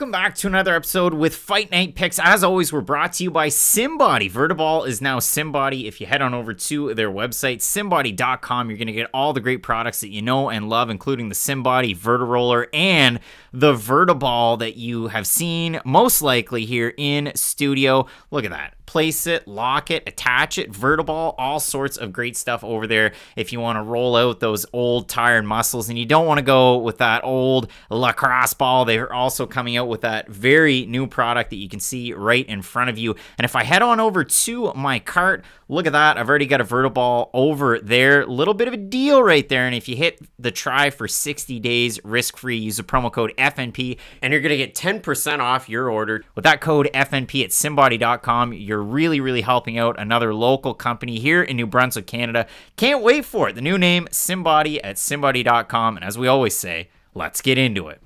Welcome back to another episode with Fight Night Picks. As always, we're brought to you by SimBody. Vertiball is now SimBody. If you head on over to their website, simbody.com, you're going to get all the great products that you know and love, including the SimBody Vertiroller and the Vertiball that you have seen most likely here in studio. Look at that. Place it, lock it, attach it, Vertiball, all sorts of great stuff over there if you want to roll out those old tired muscles and you don't want to go with that old lacrosse ball. They're also coming out with that very new product that you can see right in front of you. And if I head on over to my cart, look at that. I've already got a Vertiball over there. Little bit of a deal right there. And if you hit the try for 60 days risk-free, use the promo code FNP and you're going to get 10% off your order. With that code FNP at simbody.com, you're really helping out another local company here in New Brunswick, Canada. Can't wait for it. The new name, SimBody at simbody.com. And as we always say, let's get into it.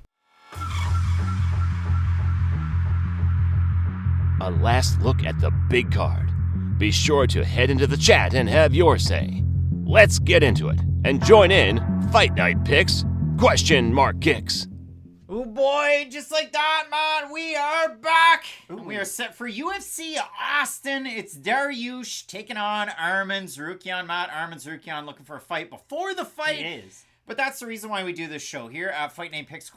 A last look at the big card. Be sure to head into the chat and have your say. Let's get into it and join in Fight Night Picks ? Kicks. Oh boy, just like that, man, we are back. And we are set for UFC Austin. It's Dariush taking on Tsarukyan. Matt, Tsarukyan looking for a fight before the fight. It is. But that's the reason why we do this show here at Fight Night Picks ?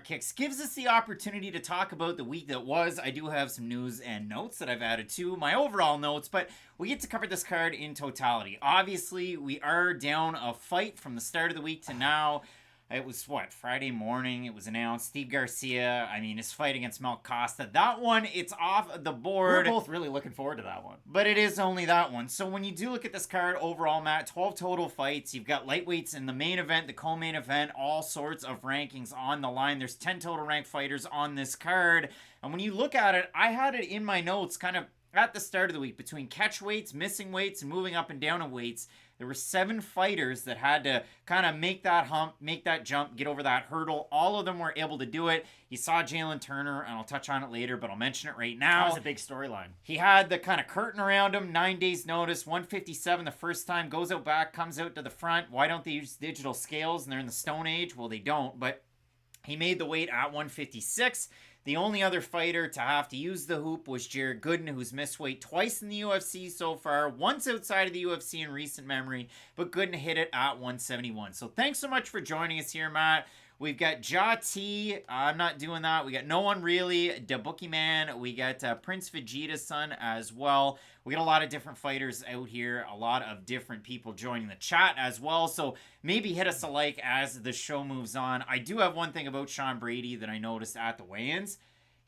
Kicks. Gives us the opportunity to talk about the week that was. I do have some news and notes that I've added to my overall notes, but we get to cover this card in totality. Obviously, we are down a fight from the start of the week to now. It was, Friday morning, it was announced. Steve Garcia, his fight against Mel Costa. That one, it's off the board. We're both really looking forward to that one. But it is only that one. So when you do look at this card overall, Matt, 12 total fights. You've got lightweights in the main event, the co-main event, all sorts of rankings on the line. There's 10 total ranked fighters on this card. And when you look at it, I had it in my notes kind of at the start of the week between catch weights, missing weights, and moving up and down in weights. There were 7 fighters that had to kind of make that hump, make that jump, get over that hurdle. All of them were able to do it. You saw Jamey-Lyn Turner, and I'll touch on it later, but I'll mention it right now. That was a big storyline. He had the kind of curtain around him, 9 days notice, 157 the first time, goes out back, comes out to the front. Why don't they use digital scales and they're in the Stone Age? Well, they don't, but he made the weight at 156. The only other fighter to have to use the hoop was Gooden, who's missed weight twice in the UFC so far, once outside of the UFC in recent memory, but Gooden hit it at 171. So thanks so much for joining us here, Matt. We've got T. I'm not doing that. We got no one really. The Bookie Man. We got Prince Vegeta's son as well. We got a lot of different fighters out here. A lot of different people joining the chat as well. So maybe hit us a like as the show moves on. I do have one thing about Sean Brady that I noticed at the weigh-ins.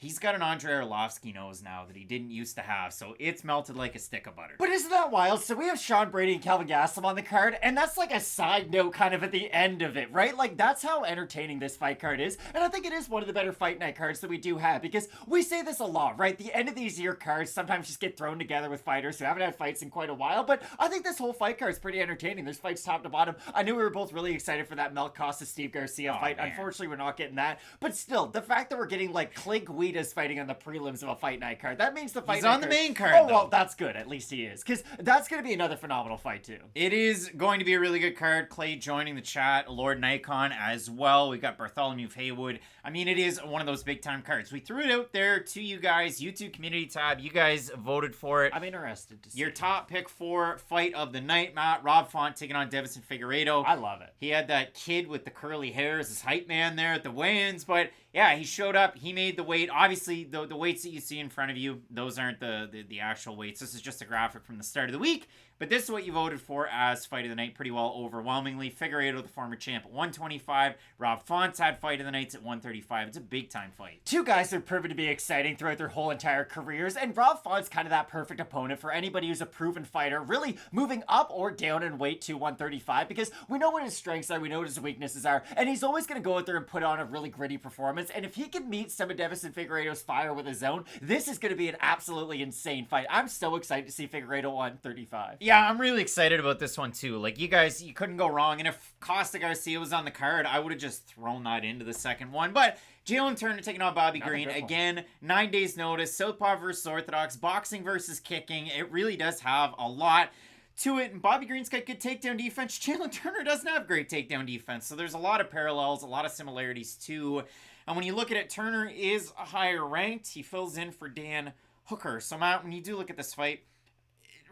He's got an Andrei Arlovsky nose now that he didn't used to have, so it's melted like a stick of butter. But isn't that wild? So we have Sean Brady and Kelvin Gastelum on the card, and that's like a side note kind of at the end of it, right? Like, that's how entertaining this fight card is, and I think it is one of the better Fight Night cards that we do have, because we say this a lot, right? The end of these year cards sometimes just get thrown together with fighters who haven't had fights in quite a while, but I think this whole fight card is pretty entertaining. There's fights top to bottom. I knew we were both really excited for that Mel Costa-Steve Garcia fight. Man. Unfortunately, we're not getting that, but still, the fact that we're getting, like, Clay Guida's fighting on the prelims of a Fight Night card. That means the Fight He's Night on the card. main card, Oh, though. well, that's good. At least he is. Because that's going to be another phenomenal fight, too. It is going to be a really good card. Clay joining the chat. Lord Nikon as well. We've got Bartholomew Haywood. It is one of those big-time cards. We threw it out there to you guys. YouTube community tab. You guys voted for it. I'm interested to see. Your top pick for fight of the night, Matt. Rob Font taking on Deiveson Figueiredo. I love it. He had that kid with the curly hair as his hype man there at the weigh-ins, but yeah, he showed up. He made the weight. Obviously, the weights that you see in front of you, those aren't the actual weights. This is just a graphic from the start of the week. But this is what you voted for as fight of the night pretty well overwhelmingly. Figueiredo, the former champ, at 125. Rob Font's had fight of the nights at 135. It's a big-time fight. Two guys that are proven to be exciting throughout their whole entire careers, and Rob Font's kind of that perfect opponent for anybody who's a proven fighter, really moving up or down in weight to 135, because we know what his strengths are, we know what his weaknesses are, and he's always going to go out there and put on a really gritty performance, and if he can meet some of Deiveson Figueiredo's fire with his own, this is going to be an absolutely insane fight. I'm so excited to see Figueiredo 135. Yeah, I'm really excited about this one too. Like, you guys, you couldn't go wrong. And if Costa Garcia was on the card, I would have just thrown that into the second one. But Jamey-Lyn Turner taking on Bobby Green. Again, 9 days notice. Southpaw versus Orthodox. Boxing versus kicking. It really does have a lot to it. And Bobby Green's got good takedown defense. Jamey-Lyn Turner doesn't have great takedown defense. So there's a lot of parallels, a lot of similarities to And when you look at it, Turner is a higher ranked. He fills in for Dan Hooker. So, Matt, when you do look at this fight,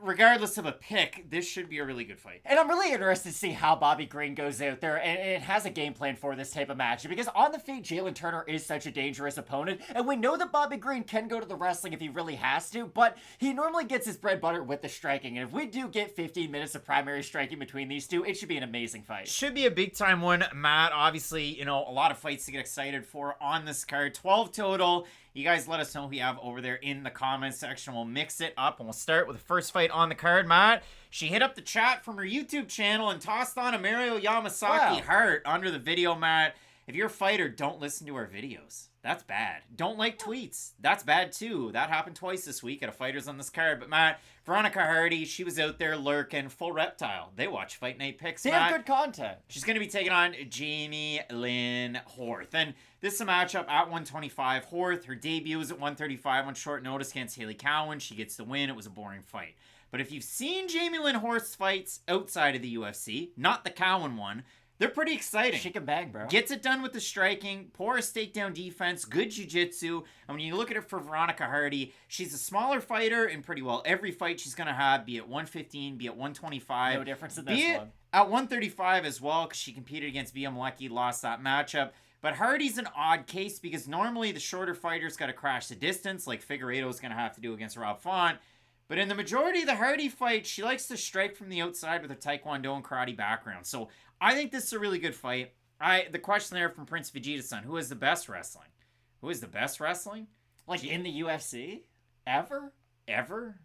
regardless of a pick, this should be a really good fight. And I'm really interested to see how Bobby Green goes out there and has a game plan for this type of match. Because on the feet, Jalen Turner is such a dangerous opponent. And we know that Bobby Green can go to the wrestling if he really has to. But he normally gets his bread butter with the striking. And if we do get 15 minutes of primary striking between these two, it should be an amazing fight. Should be a big time one, Matt. Obviously, a lot of fights to get excited for on this card. 12 total. You guys let us know who you have over there in the comments section. We'll mix it up, and we'll start with the first fight on the card, Matt. She hit up the chat from her YouTube channel and tossed on a Mario Yamasaki heart under the video, Matt. If you're a fighter, don't listen to our videos. That's bad. Don't like tweets. That's bad, too. That happened twice this week at a Fighters on this card. But, Matt, Veronica Hardy, she was out there lurking, full reptile. They watch Fight Night Picks, They Matt. have good content. She's going to be taking on Jamey-Lyn Horth. And this is a matchup at 125. Horth, her debut was at 135 on short notice against Haley Cowan. She gets the win. It was a boring fight. But if you've seen Jamey-Lyn Horth's fights outside of the UFC, not the Cowan one, they're pretty exciting. She can bang, bro. Gets it done with the striking, porous takedown defense, good jiu-jitsu. And when you look at it for Veronica Hardy, she's a smaller fighter in pretty well every fight she's going to have, be it 115, be it 125. No difference in this one. At 135 as well, because she competed against BM Lucky, lost that matchup. But Hardy's an odd case because normally the shorter fighters got to crash the distance, like Figueiredo's going to have to do against Rob Font. But in the majority of the Hardy fights, she likes to strike from the outside with her Taekwondo and karate background. So I think this is a really good fight. The question there from Prince Vegeta-san, who is the best wrestling? Who is the best wrestling? Like in the UFC? Ever? Ever?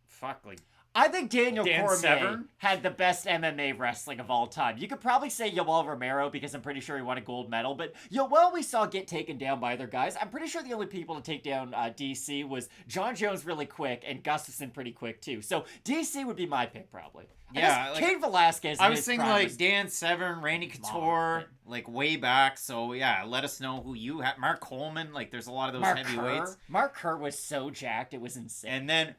Fuck, like... I think Daniel Dan Cormier Severn? had the best MMA wrestling of all time. You could probably say Yoel Romero because I'm pretty sure he won a gold medal, but Yoel we saw get taken down by other guys. I'm pretty sure the only people to take down DC was John Jones really quick and Gustafson pretty quick too. So DC would be my pick probably. Yeah, Cain Velasquez. I was thinking like Dan Severn, Randy Couture, like way back. So yeah, let us know who you have. Mark Coleman, like there's a lot of those heavyweights. Mark Kerr was so jacked, it was insane. And then...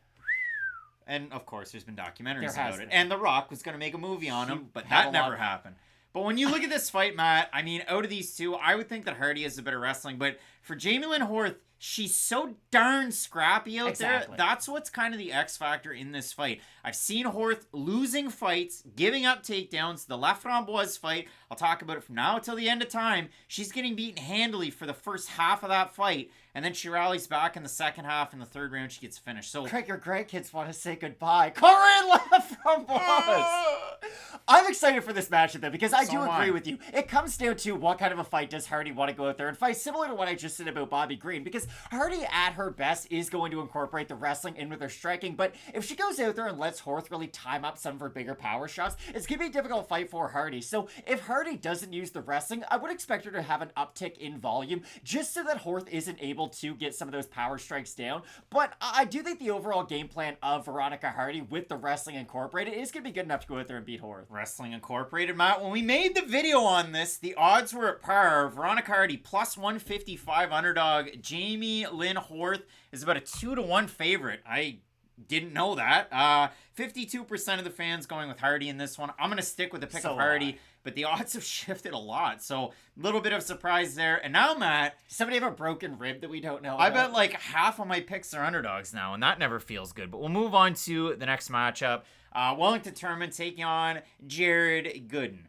And, of course, there's been documentaries about it. been. And The Rock was going to make a movie on him, but that never happened. But when you look at this fight, Matt, I mean, out of these two, I would think that Hardy is the better wrestling. But for Jamey-Lyn Horth, she's so darn scrappy out there. That's what's kind of the X factor in this fight. I've seen Horth losing fights, giving up takedowns. The left Framboise fight, I'll talk about it from now until the end of time. She's getting beaten handily for the first half of that fight. And then she rallies back in the second half. In the third round, she gets finished. So Craig, your grandkids want to say goodbye. Corinne left from Boss. I'm excited for this matchup, though, because I do agree with you. It comes down to what kind of a fight does Hardy want to go out there and fight, similar to what I just said about Bobby Green, because Hardy, at her best, is going to incorporate the wrestling in with her striking, but if she goes out there and lets Horth really time up some of her bigger power shots, it's going to be a difficult fight for Hardy. So if Hardy doesn't use the wrestling, I would expect her to have an uptick in volume, just so that Horth isn't able to get some of those power strikes down. But I do think the overall game plan of Veronica Hardy with the wrestling incorporated is going to be good enough to go out there and beat Horth. Wrestling Incorporated, Matt. When we made the video on this, the odds were at par. Veronica Hardy plus 155 underdog. Jamey-Lyn Horth is about a 2-1 favorite. I didn't know that. 52% of the fans going with Hardy in this one. I'm going to stick with the pick of Hardy, but the odds have shifted a lot. So a little bit of surprise there. And now, Matt, somebody have a broken rib that we don't know I about? bet like half of my picks are underdogs now, and that never feels good. But we'll move on to the next matchup. Wellington Turman taking on Jared Gooden.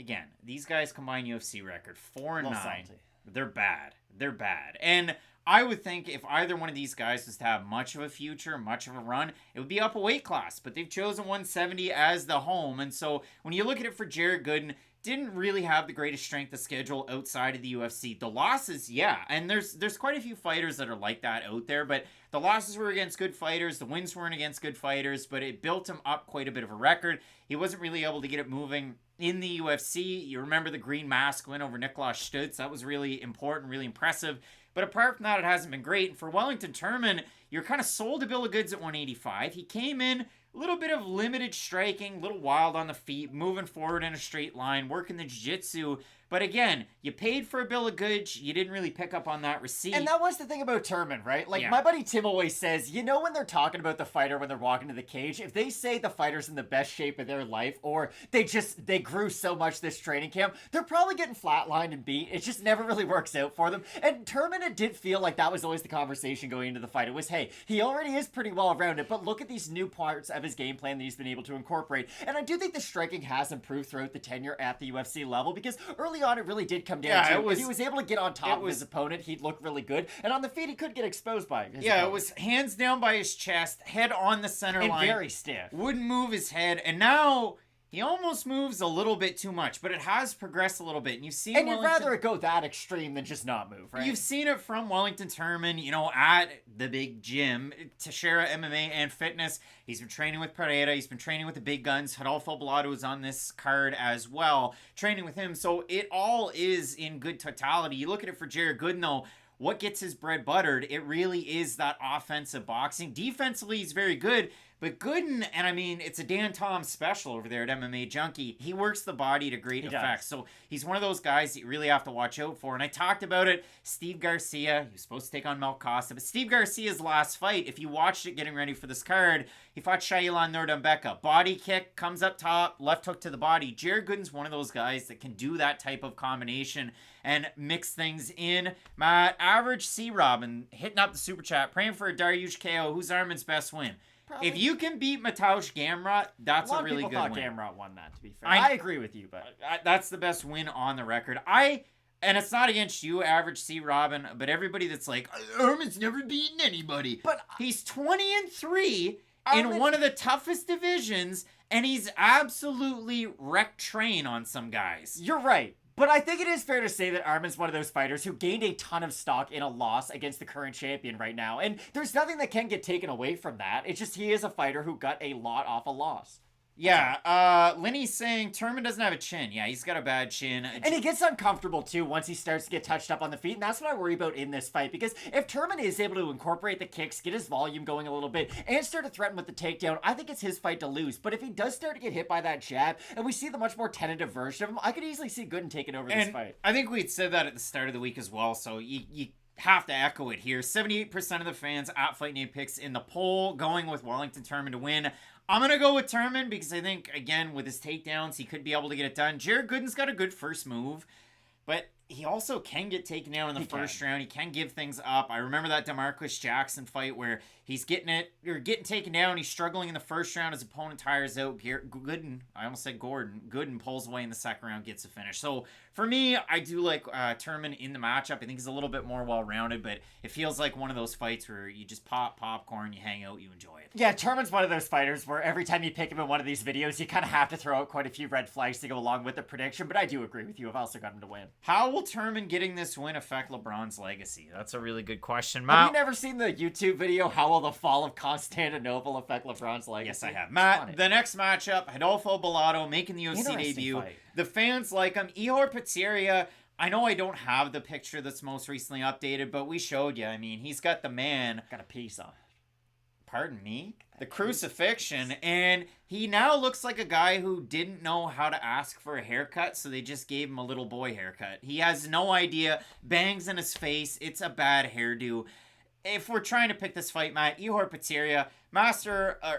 Again, these guys combine UFC record 4-9. They're bad. They're bad. And I would think if either one of these guys was to have much of a future, much of a run, it would be up a weight class. But they've chosen 170 as the home. And so when you look at it for Jared Gooden, didn't really have the greatest strength of schedule outside of the UFC. The losses, yeah, and there's quite a few fighters that are like that out there, but the losses were against good fighters, the wins weren't against good fighters, but it built him up quite a bit of a record. He wasn't really able to get it moving in the UFC. You remember the Green Mask win over Niklaus Stutz. That was really important, really impressive. But apart from that, it hasn't been great. And for Wellington Turman, you're kind of sold a bill of goods at 185. He came in a little bit of limited striking, a little wild on the feet, moving forward in a straight line, working the jiu-jitsu. But again, you paid for a bill of goods. You didn't really pick up on that receipt. And that was the thing about Turman, right? Like, Yeah. my buddy Tim always says, you know when they're talking about the fighter when they're walking to the cage, if they say the fighter's in the best shape of their life, or they grew so much this training camp, they're probably getting flatlined and beat. It just never really works out for them. And Turman, it did feel like that was always the conversation going into the fight. It was, hey, he already is pretty well rounded, but look at these new parts of his game plan that he's been able to incorporate. And I do think the striking has improved throughout the tenure at the UFC level, because early on it really did come down to if he was able to get on top of his opponent, he'd look really good. And on the feet, he could get exposed by his opponent. It was hands down by his chest, head on the center line. Very stiff. Wouldn't move his head. And now he almost moves a little bit too much, but it has progressed a little bit. And you've seen And you'd rather it go that extreme than just not move, right? You've seen it from Wellington Turman, at the big gym, Teixeira MMA and Fitness. He's been training with Potieria. He's been training with the big guns. Rodolfo Bellato is on this card as well, training with him. So it all is in good totality. You look at it for Jared Gooden, though. What gets his bread buttered, it really is that offensive boxing. Defensively, he's very good. But Gooden, and I mean, it's a Dan Tom special over there at MMA Junkie. He works the body to great effect. So he's one of those guys that you really have to watch out for. And I talked about it. Steve Garcia, he was supposed to take on Mel Costa. But Steve Garcia's last fight, if you watched it getting ready for this card, he fought Shailan Nurdambeka. Body kick, comes up top, left hook to the body. Jared Gooden's one of those guys that can do that type of combination and mix things in. Matt, average C. Robin, hitting up the super chat, praying for a Dariush KO. Who's Armin's best win? Probably. If you can beat Mateusz Gamrot, that's a really good win. A lot of people thought Gamrot won that, to be fair. I agree with you, but that's the best win on the record. And it's not against you, average C. Robin, but everybody that's like, Armin's never beaten anybody. But he's 20-3 in one of the toughest divisions, and he's absolutely wrecked train on some guys. You're right. But I think it is fair to say that Armin's one of those fighters who gained a ton of stock in a loss against the current champion right now. And there's nothing that can get taken away from that. It's just he is a fighter who got a lot off a loss. Yeah, Lenny's saying Turman doesn't have a chin. Yeah, he's got a bad chin. And he gets uncomfortable, too, once he starts to get touched up on the feet. And that's what I worry about in this fight. Because if Turman is able to incorporate the kicks, get his volume going a little bit, and start to threaten with the takedown, I think it's his fight to lose. But if he does start to get hit by that jab, and we see the much more tentative version of him, I could easily see Gooden taking over this fight. I think we'd said that at the start of the week as well, so you have to echo it here. 78% of the fans at Fight Night Picks in the poll going with Wellington Turman to win. I'm going to go with Turman because I think, again, with his takedowns, he could be able to get it done. Jared Gooden's got a good first move, but he also can get taken down in the first round. He can give things up. I remember that DeMarcus Jackson fight where he's getting taken down. He's struggling in the first round. His opponent tires out. Gooden, I almost said Gordon. Gooden pulls away in the second round, gets a finish. So for me, I do like Turman in the matchup. I think he's a little bit more well-rounded, but it feels like one of those fights where you just pop popcorn, you hang out, you enjoy it. Yeah, Turman's one of those fighters where every time you pick him in one of these videos, you kind of have to throw out quite a few red flags to go along with the prediction, but I do agree with you. I've also got him to win. How will Turman getting this win affect LeBron's legacy? That's a really good question, Matt. Have you never seen the YouTube video, How Will the Fall of Constantinople Affect LeBron's Legacy? Yes, I have. Matt, the next matchup, Rodolfo Bellato making the UFC debut. Fight. The fans like him. Ihor Potieria, I know I don't have the picture that's most recently updated, but we showed you. I mean, he's got the man. Got a piece on. Pardon me? The crucifixion. And he now looks like a guy who didn't know how to ask for a haircut, so they just gave him a little boy haircut. He has no idea. Bangs in his face. It's a bad hairdo. If we're trying to pick this fight, Matt, Ihor Potieria,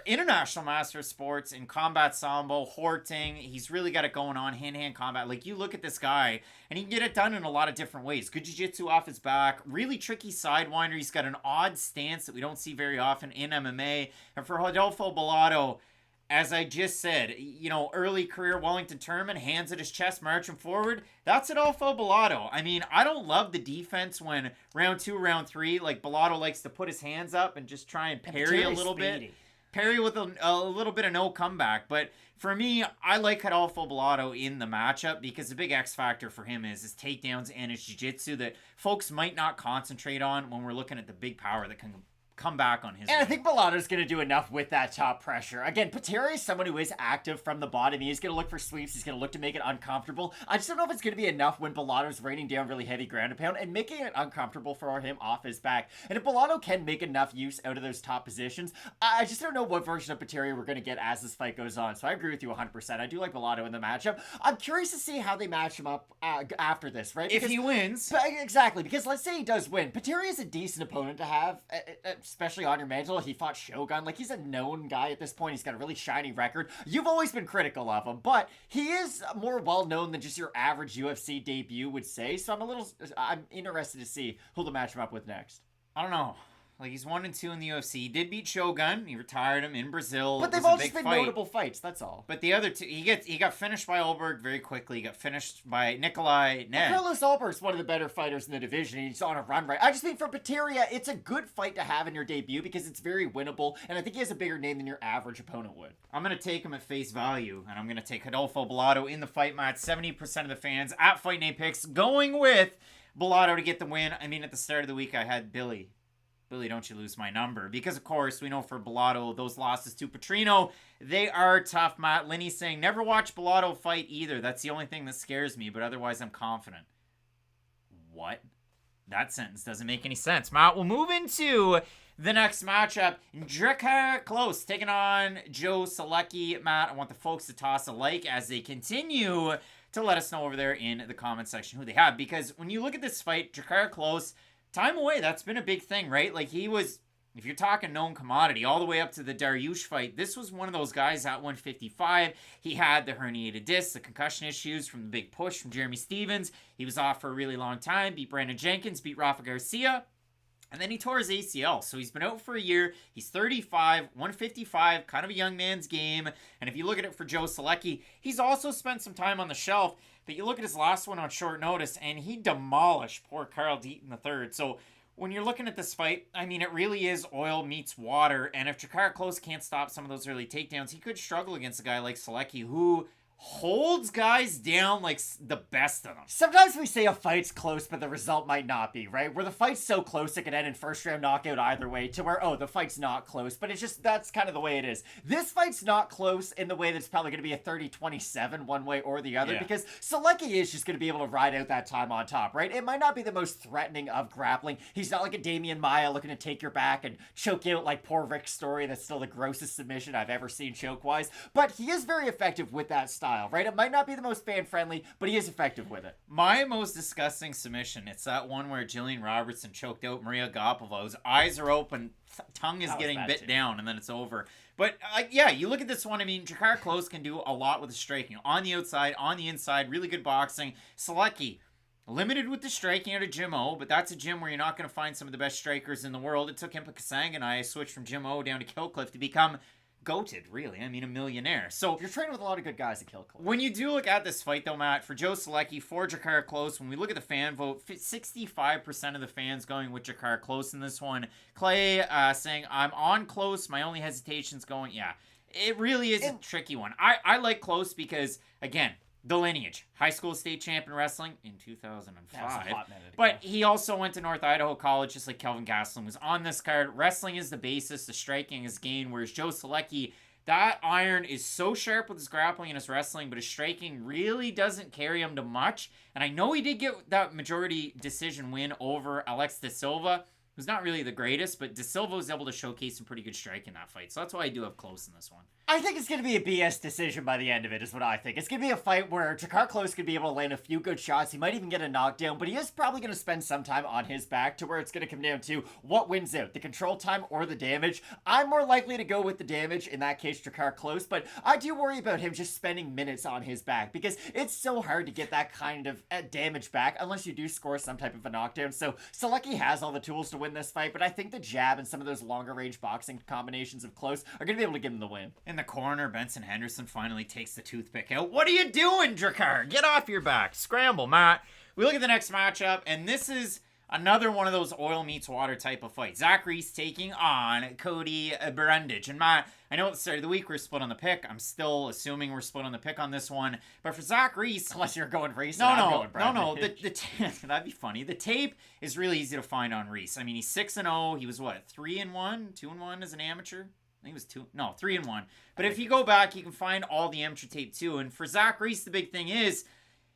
international master of sports in combat sambo, horting. He's really got it going on, hand-to-hand combat. Like, you look at this guy, and he can get it done in a lot of different ways. Good jiu-jitsu off his back, really tricky sidewinder. He's got an odd stance that we don't see very often in MMA. And for Rodolfo Bellato, as I just said, early career Wellington Turman, hands at his chest, marching forward. That's Rodolfo Bellato. I mean, I don't love the defense when round 2, round 3, like Bellato likes to put his hands up and just try and parry a little bit. Parry with a little bit of no comeback. But for me, I like Rodolfo Bellato in the matchup because the big X factor for him is his takedowns and his jiu-jitsu that folks might not concentrate on when we're looking at the big power that can come back on his And way. I think Bellato's going to do enough with that top pressure. Again, Potieria is someone who is active from the bottom. He's going to look for sweeps. He's going to look to make it uncomfortable. I just don't know if it's going to be enough when Bellato's raining down really heavy ground and pound and making it uncomfortable for him off his back. And if Bellato can make enough use out of those top positions, I just don't know what version of Potieria we're going to get as this fight goes on. So I agree with you 100%. I do like Bellato in the matchup. I'm curious to see how they match him up after this, right? If he wins. Exactly, because let's say he does win. Potieria is a decent opponent to have, especially on your mantle. He fought Shogun. Like, he's a known guy at this point. He's got a really shiny record. You've always been critical of him, but he is more well-known than just your average UFC debut would say, so I'm interested to see who they'll match him up with next. I don't know. Like, he's 1-2 in the UFC. He did beat Shogun. He retired him in Brazil. But they've all just been notable fights, that's all. But the other two, he got finished by Olberg very quickly. He got finished by Nikolai Ned. Carlos Olberg's one of the better fighters in the division. He's on a run right. I just think for Potieria, it's a good fight to have in your debut because it's very winnable, and I think he has a bigger name than your average opponent would. I'm going to take him at face value, and I'm going to take Rodolfo Bellato in the fight match. 70% of the fans at Fight Night Picks going with Bellato to get the win. I mean, at the start of the week, I had Billy, don't you lose my number. Because, of course, we know for Bellato, those losses to Petrino, they are tough. Matt Linney's saying, never watch Bellato fight either. That's the only thing that scares me, but otherwise I'm confident. What? That sentence doesn't make any sense. Matt, we'll move into the next matchup. Drakkar Klose taking on Joe Solecki. Matt, I want the folks to toss a like as they continue to let us know over there in the comment section who they have. Because when you look at this fight, Drakkar Klose, time away, that's been a big thing, right? Like, he was, if you're talking known commodity, all the way up to the Dariush fight, this was one of those guys at 155. He had the herniated disc, the concussion issues from the big push from Jeremy Stevens. He was off for a really long time, beat Brandon Jenkins, beat Rafa Garcia, and then he tore his ACL. So he's been out for a year. He's 35, 155, kind of a young man's game. And if you look at it for Joe Solecki, he's also spent some time on the shelf. But you look at his last one on short notice, and he demolished poor Carl Deaton III. So when you're looking at this fight, I mean, it really is oil meets water. And if Drakkar Klose can't stop some of those early takedowns, he could struggle against a guy like Solecki, who holds guys down like the best of them. Sometimes we say a fight's close, but the result might not be, right? Where the fight's so close it can end in first round knockout either way, to where, oh, the fight's not close, but it's just, that's kind of the way it is. This fight's not close in the way that's probably going to be a 30-27 one way or the other, because Solecki is just going to be able to ride out that time on top, right? It might not be the most threatening of grappling. He's not like a Damian Maia looking to take your back and choke you out like poor Rick's story. That's still the grossest submission I've ever seen choke-wise, but he is very effective with that style. Right? It might not be the most fan-friendly, but he is effective with it. My most disgusting submission, it's that one where Jillian Robertson choked out Maria Gopova. Eyes are open, tongue is getting bit down, and then it's over. But, yeah, you look at this one, I mean, Drakkar Klose can do a lot with the striking. On the outside, on the inside, really good boxing. Solecki, limited with the striking out of Jim O, but that's a gym where you're not going to find some of the best strikers in the world. It took Impa Kasang and I switched from Jim O down to Killcliff to become goated, really. I mean, a millionaire. So you're training with a lot of good guys at Killcliff. When you do look at this fight, though, Matt, for Joe Solecki, for Drakkar Klose, when we look at the fan vote, 65% of the fans going with Drakkar Klose in this one. Clay saying, I'm on Klose. My only hesitation's going, yeah. It really is a tricky one. I like Klose because, again, the lineage. High school state champion wrestling in 2005. But he also went to North Idaho College, just like Kelvin Gastelum was on this card. Wrestling is the basis. The striking is gain. Whereas Joe Solecki, that iron is so sharp with his grappling and his wrestling, but his striking really doesn't carry him to much. And I know he did get that majority decision win over Alex de Silva, who's not really the greatest, but de Silva was able to showcase some pretty good strike in that fight. So that's why I do have Klose in this one. I think it's going to be a BS decision by the end of it, is what I think. It's going to be a fight where Drakkar Klose could be able to land a few good shots. He might even get a knockdown, but he is probably going to spend some time on his back to where it's going to come down to what wins out, the control time or the damage. I'm more likely to go with the damage, in that case, Drakkar Klose, but I do worry about him just spending minutes on his back because it's so hard to get that kind of damage back unless you do score some type of a knockdown. So Solecki has all the tools to win this fight, but I think the jab and some of those longer range boxing combinations of Klose are going to be able to give him the win. In the corner, Benson Henderson finally takes the toothpick out. What are you doing, Drakkar? Get off your back. Scramble, Matt. We look at the next matchup, and this is Another one of those oil meets water type of fights. Zach Reese taking on Cody Brundage. And Matt, I know at the start of the week we're split on the pick. I'm still assuming we're split on the pick on this one. But for Zach Reese... Unless you're going Reese No. That'd be funny. The tape is really easy to find on Reese. I mean, he's 6-0. He was, 3-1? 2-1 as an amateur? I think it was 3-1. But if you go back, you can find all the amateur tape too. And for Zach Reese, the big thing is...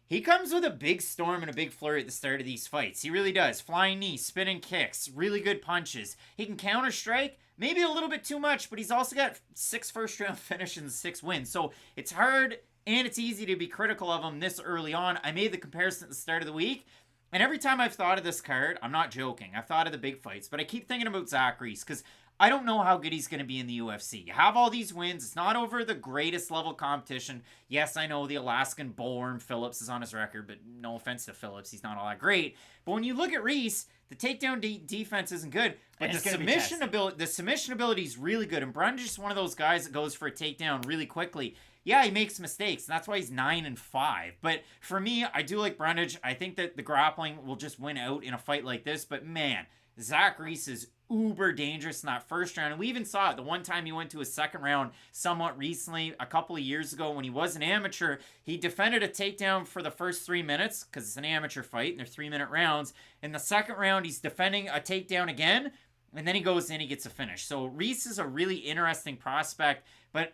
he comes with a big storm and a big flurry at the start of these fights. He really does. Flying knees, spinning kicks, really good punches. He can counter strike, maybe a little bit too much, but he's also got 6 first-round finishes and 6 wins. So it's hard and it's easy to be critical of him this early on. I made the comparison at the start of the week, and every time I've thought of this card, I'm not joking, I've thought of the big fights, but I keep thinking about Zach Reese, because I don't know how good he's going to be in the UFC. You have all these wins. It's not over the greatest level competition. Yes, I know the Alaskan bullworm Phillips is on his record, but no offense to Phillips, he's not all that great. But when you look at Reese, the takedown defense isn't good, but the submission ability is really good. And Brundage is one of those guys that goes for a takedown really quickly. Yeah, he makes mistakes, and that's why he's 9-5. But for me, I do like Brundage. I think that the grappling will just win out in a fight like this. But man, Zach Reese is uber dangerous in that first round. And we even saw it the one time he went to his second round somewhat recently, a couple of years ago when he was an amateur. He defended a takedown for the first 3 minutes because it's an amateur fight and they're 3-minute rounds. In the second round, he's defending a takedown again, and then he goes in, he gets a finish. So Reese is a really interesting prospect, but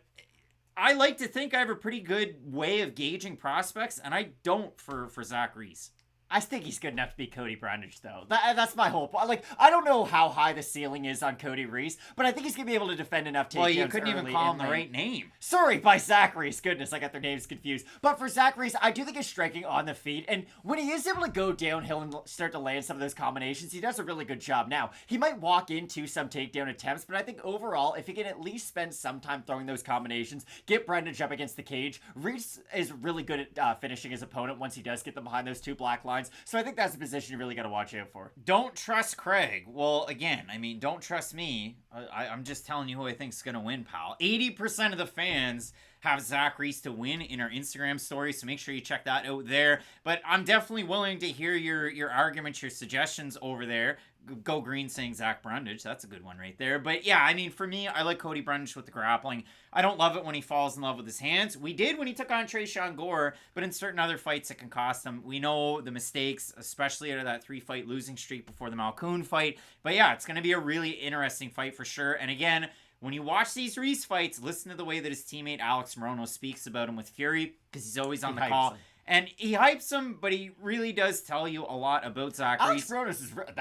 I like to think I have a pretty good way of gauging prospects, and I don't for Zach Reese. I think he's good enough to beat Cody Brundage, though. That's my whole point. Like, I don't know how high the ceiling is on Cody Reese, but I think he's going to be able to defend enough takedowns. Well, you couldn't even call him the right name. Sorry, by Zach Reese. Goodness, I got their names confused. But for Zach Reese, I do think his striking on the feet, and when he is able to go downhill and start to land some of those combinations, he does a really good job. Now, he might walk into some takedown attempts, but I think overall, if he can at least spend some time throwing those combinations, get Brundage up against the cage, Reese is really good at finishing his opponent once he does get them behind those 2 black lines. So I think that's the position you really got to watch out for. Don't trust Craig. Well, again, I mean, don't trust me. I'm just telling you who I think's going to win, pal. 80% of the fans have Zach Reese to win in our Instagram story, so make sure you check that out there. But I'm definitely willing to hear your arguments, your suggestions over there. Go Green saying Zach Brundage. That's a good one right there. But yeah, I mean, for me, I like Cody Brundage with the grappling. I don't love it when he falls in love with his hands. We did when he took on Tresean Gore, but in certain other fights, it can cost him. We know the mistakes, especially out of that 3-fight losing streak before the Malkoun fight. But yeah, it's going to be a really interesting fight for sure. And again, when you watch these Reese fights, listen to the way that his teammate Alex Morono speaks about him with Fury, because he's always on the call. And he hypes him, but he really does tell you a lot about Zach Reese. That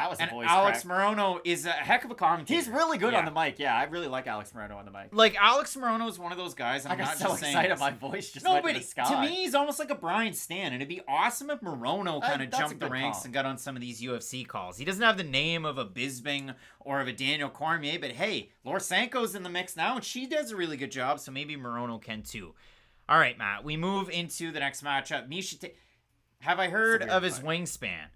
was a voice Alex crack. Morono is a heck of a commentator. He's really good on the mic. Yeah, I really like Alex Morono on the mic. Like, Alex Morono is one of those guys, and I'm not just saying excited, my voice just went to the sky. To me, he's almost like a Brian Stan, and it'd be awesome if Morono kind of jumped the ranks and got on some of these UFC calls. He doesn't have the name of a Bisping or of a Daniel Cormier, but hey, Lorsanko's in the mix now, and she does a really good job, so maybe Morono can too. All right, Matt, we move into the next matchup. Miesha have I heard of his wingspan?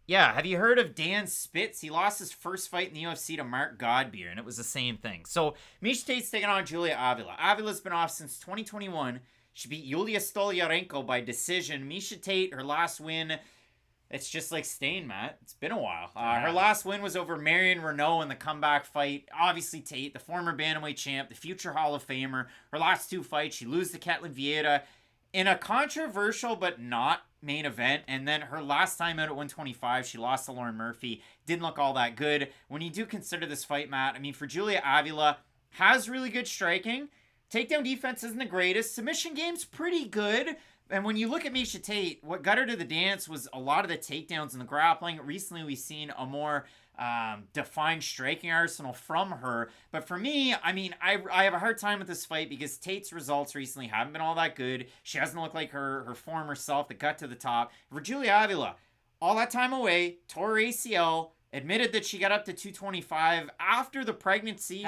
Yeah, have you heard of Dan Spitz? He lost his first fight in the UFC to Mark Godbeer, and it was the same thing. So, Miesha Tate's taking on Julia Avila. Avila's been off since 2021. She beat Yulia Stolyarenko by decision. Miesha Tate, her last win, it's just like Stain, Matt. It's been a while. Her last win was over Marion Renault in the comeback fight. Obviously, Tate, the former bantamweight champ, the future Hall of Famer. Her last 2 fights, she loses to Ketlin Vieira in a controversial but not main event, and then her last time out at 125, she lost to Lauren Murphy. Didn't look all that good. When you do consider this fight, Matt, I mean, for Julia Avila, has really good striking. Takedown defense isn't the greatest. Submission game's pretty good. And when you look at Miesha Tate, what got her to the dance was a lot of the takedowns and the grappling. Recently, we've seen a more defined striking arsenal from her. But for me, I mean, I have a hard time with this fight because Tate's results recently haven't been all that good. She hasn't looked like her former self that got to the top. For Julia Avila, all that time away, tore ACL, admitted that she got up to 225 after the pregnancy.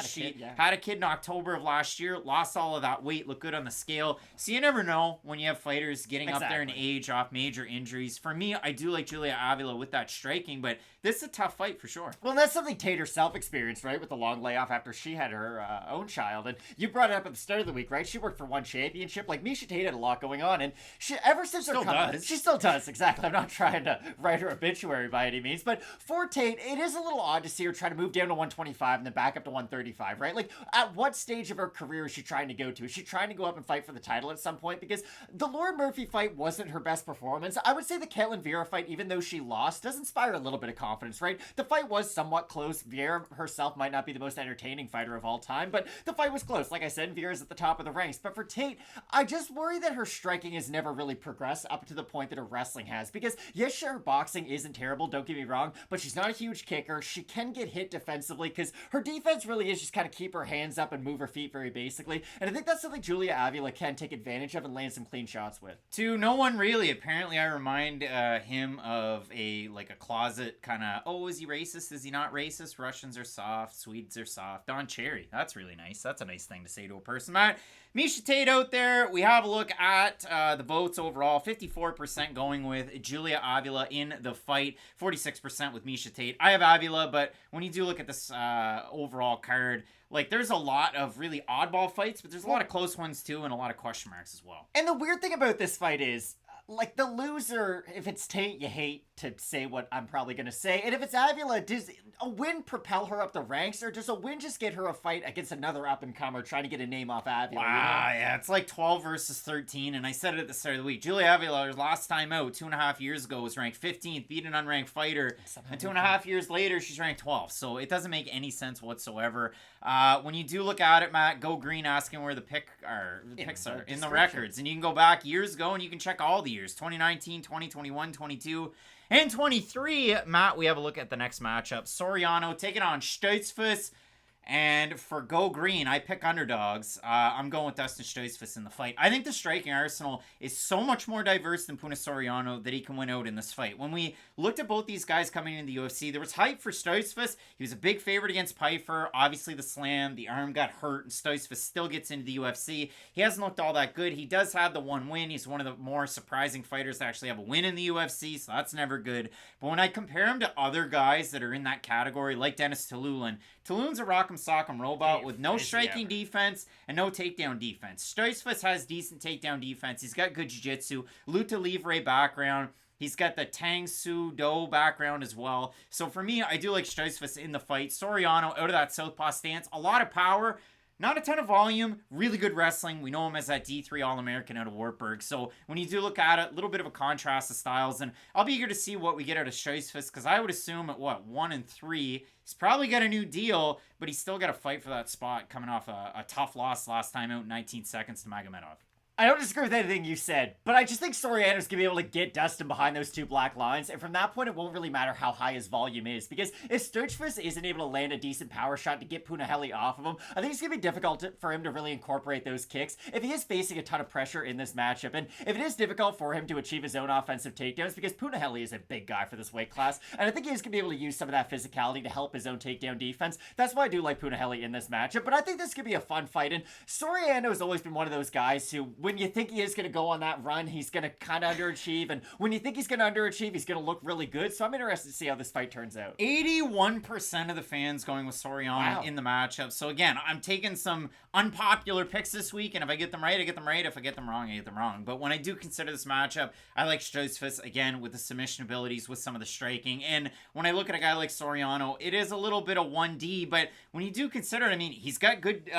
Had a kid in October of last year, lost all of that weight, looked good on the scale. So you never know when you have fighters getting up there in age off major injuries. For me, I do like Julia Avila with that striking, but this is a tough fight for sure. Well, that's something Tate herself experienced, right, with the long layoff after she had her own child. And you brought it up at the start of the week, right? She worked for one championship. Like, Miesha Tate had a lot going on, and she ever since her comeback, she still does, exactly. I'm not trying to write her obituary by any means, but for Tate, it is a little odd to see her try to move down to 125 and then back up to 135, right? Like, at what stage of her career is she trying to go to? Is she trying to go up and fight for the title at some point? Because the Lauren Murphy fight wasn't her best performance. I would say the Ketlin Vera fight, even though she lost, does inspire a little bit of confidence, right? The fight was somewhat close. Vera herself might not be the most entertaining fighter of all time, but the fight was close. Like I said, Vera's at the top of the ranks. But for Tate, I just worry that her striking has never really progressed up to the point that her wrestling has. Because yes, sure, her boxing isn't terrible, don't get me wrong, but she's not a huge kicker. She can get hit defensively because her defense really is just kind of keep her hands up and move her feet very basically. And I think that's something Julia Avila can take advantage of and land some clean shots with. To no one really. Apparently, I remind him of a closet kind of, oh, is he racist? Is he not racist? Russians are soft. Swedes are soft. Don Cherry. That's really nice. That's a nice thing to say to a person. Matt, Miesha Tate out there. We have a look at the votes overall. 54% going with Julia Avila in the fight. 46% with Miesha Tate. I have Avila, but when you do look at this overall card, like, there's a lot of really oddball fights, but there's a lot of close ones too and a lot of question marks as well. And the weird thing about this fight is, like, the loser, if it's Tate, you hate to say what I'm probably going to say. And if it's Avila, does a win propel her up the ranks, or does a win just get her a fight against another up-and-comer trying to get a name off Avila? Wow, yeah, it's like 12 versus 13, and I said it at the start of the week. Julia Avila, her last time out 2.5 years ago, was ranked 15th, beat an unranked fighter, and 2.5 years later, she's ranked 12th. So it doesn't make any sense whatsoever. When you do look at it, Matt, Go Green asking where the picks are in the records, and you can go back years ago and you can check all the years, 2019, 2021, 22, and 23. Matt, we have a look at the next matchup. Soriano taking on Stoltzfus. And for Go Green, I pick underdogs. I'm going with Dustin Stoltzfus in the fight. I think the striking arsenal is so much more diverse than Puna Soriano that he can win out in this fight. When we looked at both these guys coming into the UFC, there was hype for Stoltzfus. He was a big favorite against Pyfer. Obviously, the slam, the arm got hurt, and Stoltzfus still gets into the UFC. He hasn't looked all that good. He does have the one win. He's one of the more surprising fighters to actually have a win in the UFC, so that's never good. But when I compare him to other guys that are in that category, like Dennis Tululin, Tulun's a rock'em sock'em robot with no striking defense and no takedown defense. Stoltzfus has decent takedown defense. He's got good jiu-jitsu, luta livre background. He's got the Tang Soo Do background as well. So for me, I do like Stoltzfus in the fight. Soriano out of that southpaw stance. A lot of power. Not a ton of volume, really good wrestling. We know him as that D3 All-American out of Wartburg. So when you do look at it, a little bit of a contrast of styles. And I'll be eager to see what we get out of Stoltzfus, because I would assume at 1-3, he's probably got a new deal, but he's still got to fight for that spot coming off a tough loss last time out in 19 seconds to Magomedov. I don't disagree with anything you said, but I just think Soriano's going to be able to get Dustin behind those two black lines, and from that point, it won't really matter how high his volume is, because if Stoltzfus isn't able to land a decent power shot to get Punahele off of him, I think it's going to be difficult for him to really incorporate those kicks if he is facing a ton of pressure in this matchup, and if it is difficult for him to achieve his own offensive takedowns, because Punahele is a big guy for this weight class, and I think he is going to be able to use some of that physicality to help his own takedown defense. That's why I do like Punahele in this matchup, but I think this could be a fun fight, and Soriano has always been one of those guys who, when you think he is going to go on that run, he's going to kind of underachieve, and when you think he's going to underachieve, he's going to look really good, so I'm interested to see how this fight turns out. 81% of the fans going with Soriano in the matchup. So again, I'm taking some unpopular picks this week, and if I get them right, I get them right. If I get them wrong, I get them wrong. But when I do consider this matchup, I like Stoltzfus, again, with the submission abilities, with some of the striking, and when I look at a guy like Soriano, it is a little bit of 1D, but when you do consider it, I mean, he's got good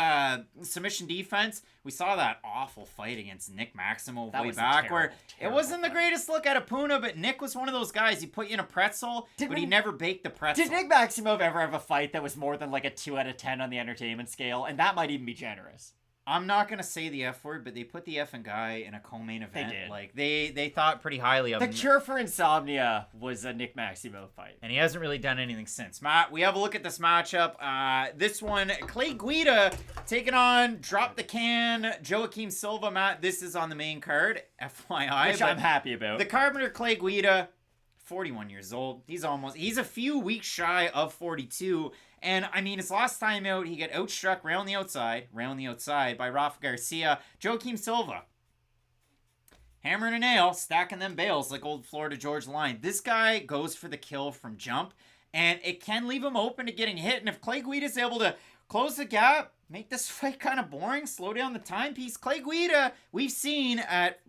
submission defense. We saw that awful fight against Nick Maximov way back where it wasn't the greatest look at a Puna, but Nick was one of those guys. He put you in a pretzel, but he never baked the pretzel. Did Nick Maximov ever have a fight that was more than like a 2 out of 10 on the entertainment scale? And that might even be generous. I'm not going to say the F word, but they put the effing guy in a co-main event. They did. Like, they thought pretty highly of him. The cure for insomnia was a Nick Maximov fight. And he hasn't really done anything since. Matt, we have a look at this matchup. This one, Clay Guida taking on Drop the Can, Joaquim Silva. Matt, this is on the main card, FYI. Which I'm happy about. The Carpenter Clay Guida, 41 years old. He's a few weeks shy of 42. And I mean, his last time out, he got outstruck round the outside by Rafa Garcia. Joaquim Silva, hammering a nail, stacking them bales like old Florida Georgia Line. This guy goes for the kill from jump, and it can leave him open to getting hit. And if Clay Guida is able to close the gap, make this fight kind of boring, slow down the timepiece. Clay Guida, we've seen at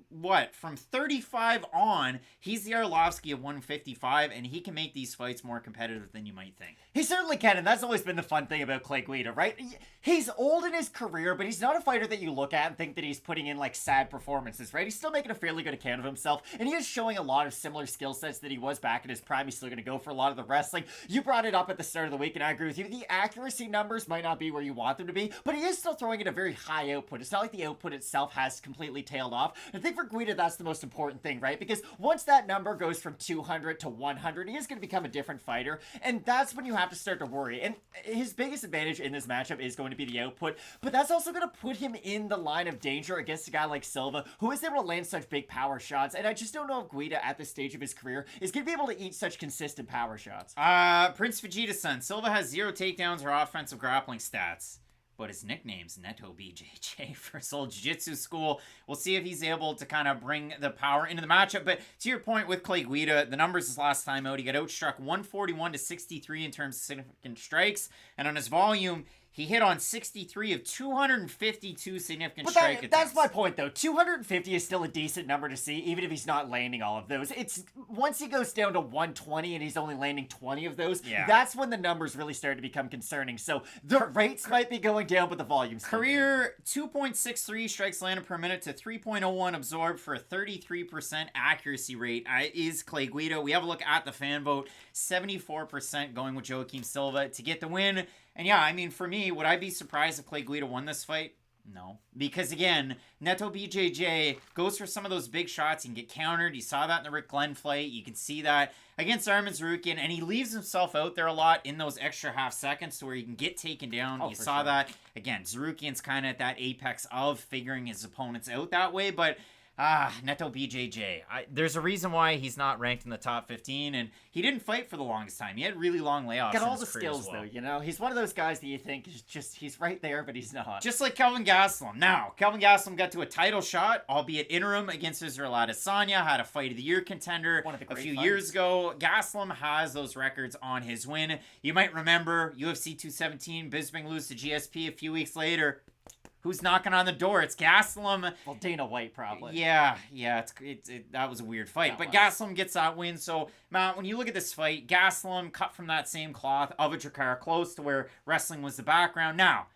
from 35 on, he's the Arlovsky of 155, and he can make these fights more competitive than you might think. He certainly can, and that's always been the fun thing about Clay Guida, right? He's old in his career, but he's not a fighter that you look at and think that he's putting in, like, sad performances, right? He's still making a fairly good account of himself, and he is showing a lot of similar skill sets that he was back in his prime. He's still going to go for a lot of the wrestling. You brought it up at the start of the week, and I agree with you. The accuracy numbers might not be where you want them to be, but he is still throwing at a very high output. It's not like the output itself has completely tailed off. I think for Guida, that's the most important thing, right? Because once that number goes from 200 to 100, he is going to become a different fighter, and that's when you have to start to worry. And his biggest advantage in this matchup is going to be the output, but that's also going to put him in the line of danger against a guy like Silva, who is able to land such big power shots, and I just don't know if Guida at this stage of his career is going to be able to eat such consistent power shots. Prince Vegeta's son, Silva has 0 takedowns or offensive grappling stats, but his nickname's Neto BJJ for his old jiu-jitsu school. We'll see if he's able to kind of bring the power into the matchup. But to your point with Clay Guida, the numbers his last time out, he got outstruck 141 to 63 in terms of significant strikes. And on his volume, he hit on 63 of 252 significant strike attempts. That's my point, though. 250 is still a decent number to see, even if he's not landing all of those. It's once he goes down to 120 and he's only landing 20 of those, that's when the numbers really start to become concerning. So the rates might be going down, but the volume's career 2.63 strikes landed per minute to 3.01 absorbed for a 33% accuracy rate is Clay Guida. We have a look at the fan vote. 74% going with Joaquim Silva to get the win. And yeah, I mean, for me, would I be surprised if Clay Guida won this fight? No. Because again, Neto BJJ goes for some of those big shots. He can get countered. You saw that in the Rick Glenn fight. You can see that against Tsarukyan. And he leaves himself out there a lot in those extra half seconds to where he can get taken down. You saw that. Again, Tsarukyan's kind of at that apex of figuring his opponents out that way. But Neto BJJ. There's a reason why he's not ranked in the top 15, and he didn't fight for the longest time. He had really long layoffs. Got all the skills, though, you know? He's one of those guys that you think is just, he's right there, but he's not. Just like Kelvin Gastelum. Now, Kelvin Gastelum got to a title shot, albeit interim, against Israel Adesanya, had a Fight of the Year contender a few years ago. Gastelum has those records on his win. You might remember UFC 217, Bisping lose to GSP a few weeks later. Who's knocking on the door? It's Gastelum. Well, Dana White, probably. Yeah, that was a weird fight. But Gastelum gets that win. So, Matt, when you look at this fight, Gastelum cut from that same cloth of a Drakkar Klose to where wrestling was the background. Now,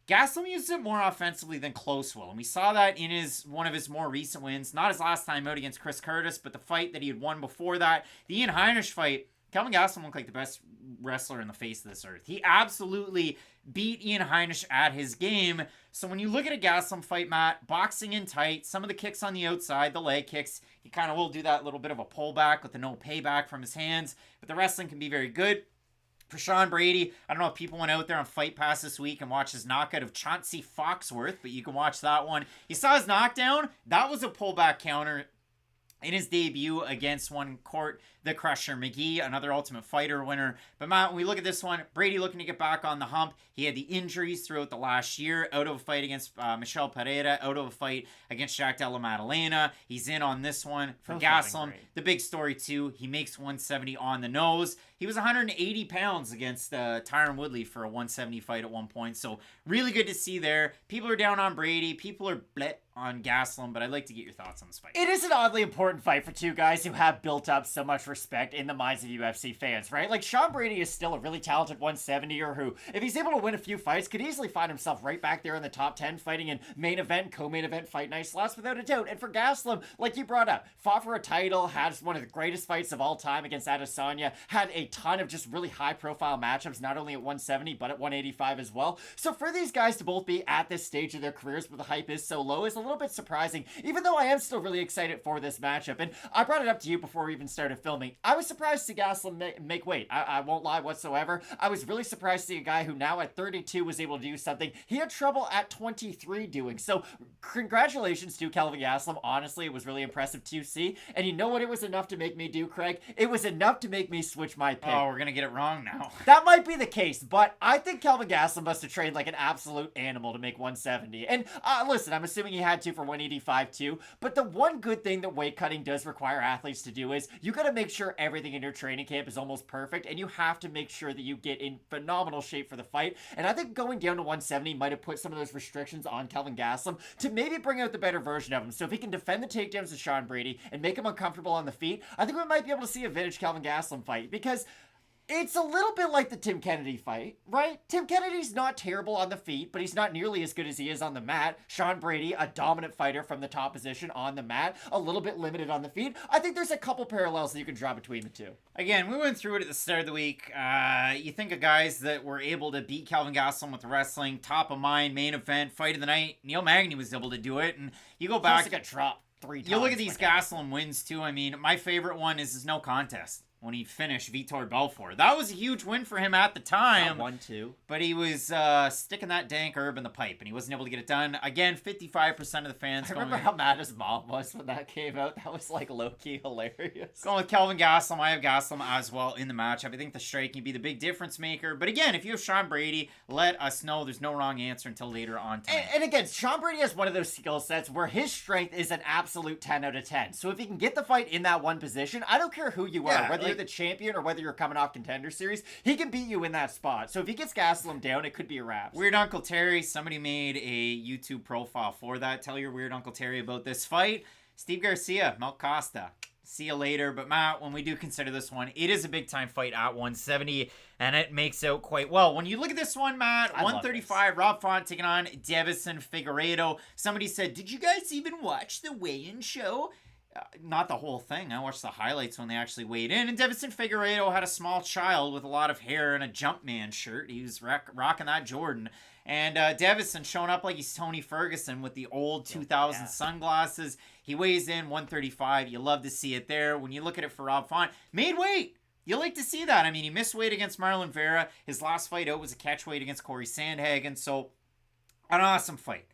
Gastelum uses it more offensively than Klose will. And we saw that in one of his more recent wins. Not his last time out against Chris Curtis, but the fight that he had won before that. The Ian Heinisch fight, Kelvin Gastelum looked like the best wrestler in the face of this earth. He absolutely beat Ian Heinisch at his game. So when you look at a Gastelum fight, Matt, boxing in tight, some of the kicks on the outside, the leg kicks, he kind of will do that little bit of a pullback with the no payback from his hands, but the wrestling can be very good. For Sean Brady, I don't know if people went out there on Fight Pass this week and watched his knockout of Chauncey Foxworth, but you can watch that one. You saw his knockdown? That was a pullback counter in his debut against one Court the Crusher McGee, another Ultimate Fighter winner. But Matt, when we look at this one, Brady looking to get back on the hump. He had the injuries throughout the last year, out of a fight against Michel Pereira, out of a fight against Jack Della Maddalena. He's in on this one for Gastelum. The big story too, he makes 170 on the nose. He was 180 pounds against Tyron Woodley for a 170 fight at one point. So really good to see there. People are down on Brady. People are bleh on Gastelum, but I'd like to get your thoughts on this fight. It is an oddly important fight for two guys who have built up so much respect in the minds of UFC fans, right? Like, Sean Brady is still a really talented 170er who, if he's able to win a few fights, could easily find himself right back there in the top 10 fighting in main event, co-main event fight night slots without a doubt. And for Gastelum, like you brought up, fought for a title, had one of the greatest fights of all time against Adesanya, had a ton of just really high-profile matchups, not only at 170, but at 185 as well. So for these guys to both be at this stage of their careers where the hype is so low is a little bit surprising, even though I am still really excited for this matchup. And I brought it up to you before we even started filming. I was surprised to see Gastelum make weight. I won't lie whatsoever. I was really surprised to see a guy who now at 32 was able to do something he had trouble at 23 doing. So congratulations to Kelvin Gastelum. Honestly, it was really impressive to see. And you know what it was enough to make me do, Craig? It was enough to make me switch my pick. Oh, we're going to get it wrong now. That might be the case, but I think Kelvin Gastelum must have trained like an absolute animal to make 170. And listen, I'm assuming he had to for 185 too. But the one good thing that weight cutting does require athletes to do is you got to make sure everything in your training camp is almost perfect, and you have to make sure that you get in phenomenal shape for the fight. And I think going down to 170 might have put some of those restrictions on Kelvin Gastelum to maybe bring out the better version of him. So if he can defend the takedowns of Sean Brady and make him uncomfortable on the feet, I think we might be able to see a vintage Kelvin Gastelum fight, because it's a little bit like the Tim Kennedy fight, right? Tim Kennedy's not terrible on the feet, but he's not nearly as good as he is on the mat. Sean Brady, a dominant fighter from the top position on the mat, a little bit limited on the feet. I think there's a couple parallels that you can draw between the two. Again, we went through it at the start of the week. You think of guys that were able to beat Kelvin Gastelum with wrestling, top of mind, main event, fight of the night. Neil Magny was able to do it, and you go back. He got dropped 3 times. You look at these Gastelum wins too. I mean, my favorite one is his no contest when he finished Vitor Belfort. That was a huge win for him at the time. 1-2. But he was sticking that dank herb in the pipe, and he wasn't able to get it done. Again, 55% of the fans I remember how mad his mom was when that came out. That was like low-key hilarious. Going with Kelvin Gastelum. I have Gastelum as well in the matchup. I think the striking can be the big difference maker. But again, if you have Sean Brady, let us know. There's no wrong answer until later on tonight. And again, Sean Brady has one of those skill sets where his strength is an absolute 10 out of 10. So if he can get the fight in that one position, I don't care who you are, whether you're the champion or whether you're coming off Contender Series, he can beat you in that spot. So if he gets Gastelum down, it could be a wrap. Weird Uncle Terry, somebody made a YouTube profile for that. Tell your Weird Uncle Terry about this fight. Steve Garcia, Mel Costa. See you later. But Matt, when we do consider this one, it is a big time fight at 170, and it makes out quite well. When you look at this one, Matt, 135, Rob Font taking on Deiveson Figueiredo. Somebody said, did you guys even watch the weigh-in show? Not the whole thing. I watched the highlights when they actually weighed in. And Deiveson Figueiredo had a small child with a lot of hair and a Jumpman shirt. He was rocking that Jordan. And Deiveson showing up like he's Tony Ferguson with the old 2000 sunglasses. He weighs in 135. You love to see it there. When you look at it for Rob Font, made weight. You like to see that. I mean, he missed weight against Marlon Vera. His last fight out was a catch weight against Corey Sandhagen. So, an awesome fight.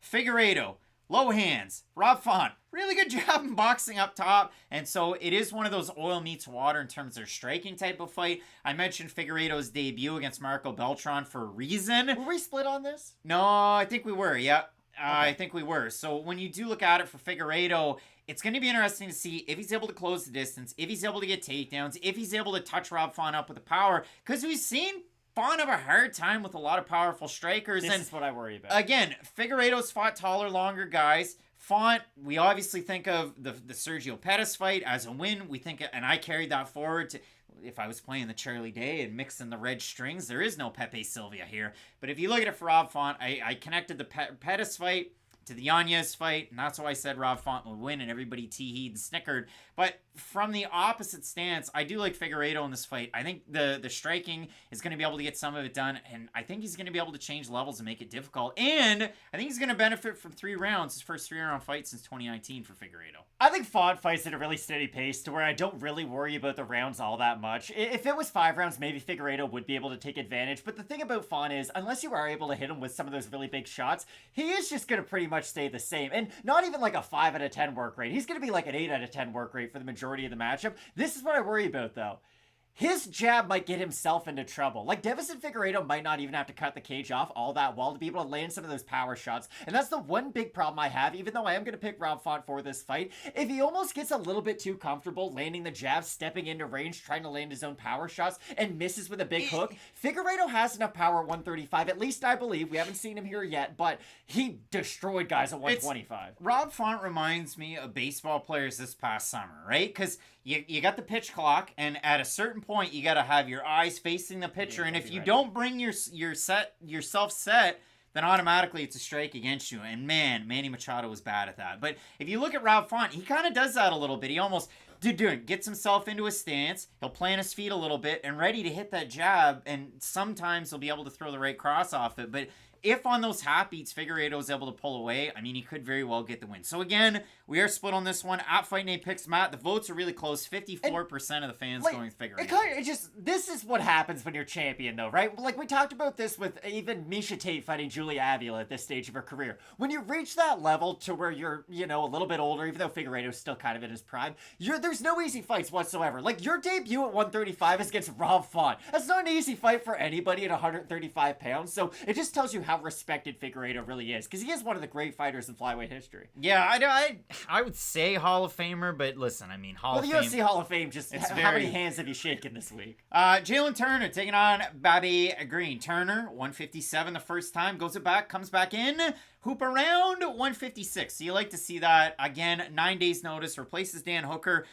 Figueiredo, low hands. Rob Font, really good job in boxing up top. And so it is one of those oil meets water in terms of their striking type of fight. I mentioned Figueiredo's debut against Marco Beltran for a reason. Were we split on this? No, I think we were. Yeah, I think we were. So when you do look at it for Figueiredo, it's going to be interesting to see if he's able to close the distance, if he's able to get takedowns, if he's able to touch Rob Font up with the power. Because we've seen Font have a hard time with a lot of powerful strikers. This is what I worry about. Again, Figueiredo's fought taller, longer guys. Font, we obviously think of the Sergio Pettis fight as a win. We think, and I carried that forward to, if I was playing the Charlie Day and mixing the red strings, there is no Pepe Silvia here. But if you look at it for Rob Font, I connected the Pettis fight to the Yanez fight, and that's why I said Rob Font would win, and everybody tee-heed and snickered. But from the opposite stance, I do like Figueiredo in this fight. I think the striking is going to be able to get some of it done, and I think he's going to be able to change levels and make it difficult. And I think he's going to benefit from 3 rounds, his first 3-round fight since 2019 for Figueiredo. I think Font fights at a really steady pace to where I don't really worry about the rounds all that much. If it was 5 rounds, maybe Figueiredo would be able to take advantage. But the thing about Font is, unless you are able to hit him with some of those really big shots, he is just going to pretty much stay the same. And not even like a 5 out of 10 work rate. He's going to be like an 8 out of 10 work rate for the majority of the matchup. This is what I worry about, though. His jab might get himself into trouble. Like, Deiveson Figueiredo might not even have to cut the cage off all that well to be able to land some of those power shots. And that's the one big problem I have, even though I am going to pick Rob Font for this fight. If he almost gets a little bit too comfortable landing the jab, stepping into range, trying to land his own power shots, and misses with a big hook, Figueiredo has enough power at 135, at least I believe. We haven't seen him here yet, but he destroyed guys at 125. Rob Font reminds me of baseball players this past summer, right? Because you got the pitch clock, and at a certain point, you got to have your eyes facing the pitcher, and if you don't bring yourself set, then automatically it's a strike against you. And man, Manny Machado was bad at that. But if you look at Rob Font, he kind of does that a little bit. He almost gets himself into a stance, he'll plant his feet a little bit, and ready to hit that jab, and sometimes he'll be able to throw the right cross off it. But if on those half beats Figueiredo is able to pull away, I mean, he could very well get the win. So again, we are split on this one at Fight Night Picks. Matt, the votes are really close. 54% of the fans going with Figueiredo. This is what happens when you're champion, though, right? Like, we talked about this with even Miesha Tate fighting Julia Avila at this stage of her career. When you reach that level to where you're, you know, a little bit older, even though Figueiredo's still kind of in his prime, there's no easy fights whatsoever. Like, your debut at 135 is against Rob Font. That's not an easy fight for anybody at 135 pounds, so it just tells you how respected Figueiredo really is, because he is one of the great fighters in flyweight history. Yeah, I would say Hall of Famer, but listen, I mean, Hall of Fame... Well, the UFC Hall of Fame, just how many hands have you shaken this week? Jamey-Lyn Turner taking on Bobby Green. Turner, 157 the first time, comes back in, hoop around 156. So you like to see that. Again, 9 days notice, replaces Dan Hooker,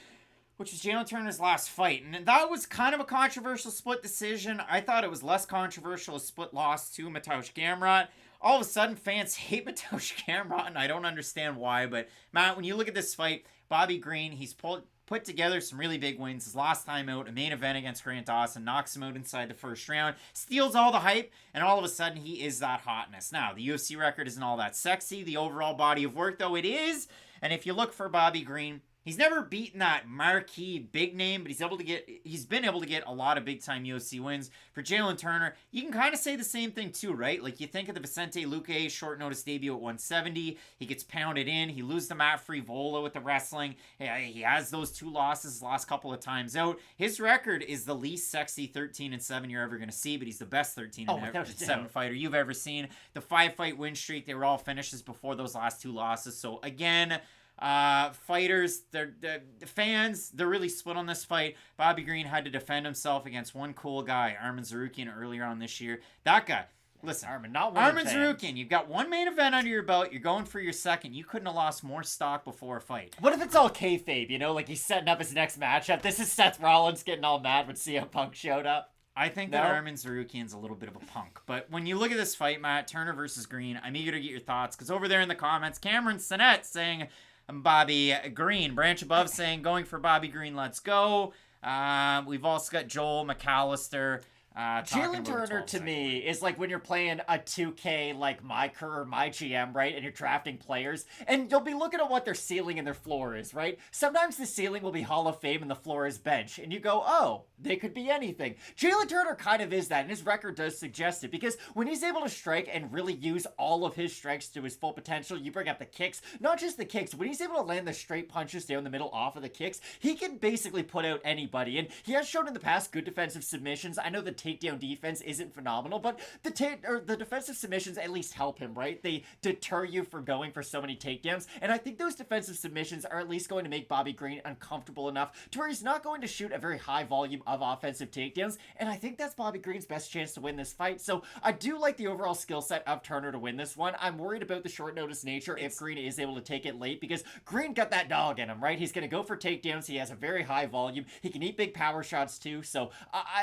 which was Jamey-Lyn Turner's last fight. And that was kind of a controversial split decision. I thought it was less controversial, a split loss to Mateusz Gamrot. All of a sudden, fans hate Mateusz Gamrot, and I don't understand why. But, Matt, when you look at this fight, Bobby Green, he's put together some really big wins. His last time out, a main event against Grant Dawson, knocks him out inside the first round, steals all the hype, and all of a sudden, he is that hotness. Now, the UFC record isn't all that sexy. The overall body of work, though, it is. And if you look for Bobby Green, he's never beaten that marquee big name, but he's been able to get a lot of big time UFC wins. For Jamey-Lyn Turner, you can kind of say the same thing too, right? Like, you think of the Vicente Luque short notice debut at 170, he gets pounded in, he loses to Matt Frevola with the wrestling, he has those 2 losses the last couple of times out. His record is the least sexy 13-7 you're ever going to see, but he's the best 13-7 fighter you've ever seen. The 5-fight win streak, they were all finishes before those last 2 losses. So again, fighters, the fans, they're really split on this fight. Bobby Green had to defend himself against one cool guy, Arman Tsarukyan, earlier on this year. That guy, listen, Arman Tsarukyan, you've got 1 main event under your belt, you're going for your second. You couldn't have lost more stock before a fight. What if it's all kayfabe, you know, like he's setting up his next matchup? This is Seth Rollins getting all mad when CM Punk showed up. I think that Arman Tsarukyan's a little bit of a punk. But when you look at this fight, Matt, Turner versus Green, I'm eager to get your thoughts, because over there in the comments, Cameron Sinnett saying Bobby Green. Branch above saying going for Bobby Green, let's go. We've also got Joel McAllister. Jamey-Lyn Turner to me is like when you're playing a 2K like MyCur or MyGM, right? And you're drafting players, and you'll be looking at what their ceiling and their floor is, right? Sometimes the ceiling will be Hall of Fame and the floor is bench, and you go, oh, they could be anything. Jamey-Lyn Turner kind of is that, and his record does suggest it, because when he's able to strike and really use all of his strikes to his full potential, you bring up the kicks, not just the kicks, when he's able to land the straight punches down the middle off of the kicks, he can basically put out anybody, and he has shown in the past good defensive submissions. I know the takedown defense isn't phenomenal, but the defensive submissions at least help him, right? They deter you from going for so many takedowns, and I think those defensive submissions are at least going to make Bobby Green uncomfortable enough to where he's not going to shoot a very high volume of offensive takedowns, and I think that's Bobby Green's best chance to win this fight. So I do like the overall skill set of Turner to win this one. I'm worried about the short notice nature if Green is able to take it late, because Green got that dog in him, right? He's going to go for takedowns. He has a very high volume. He can eat big power shots too, so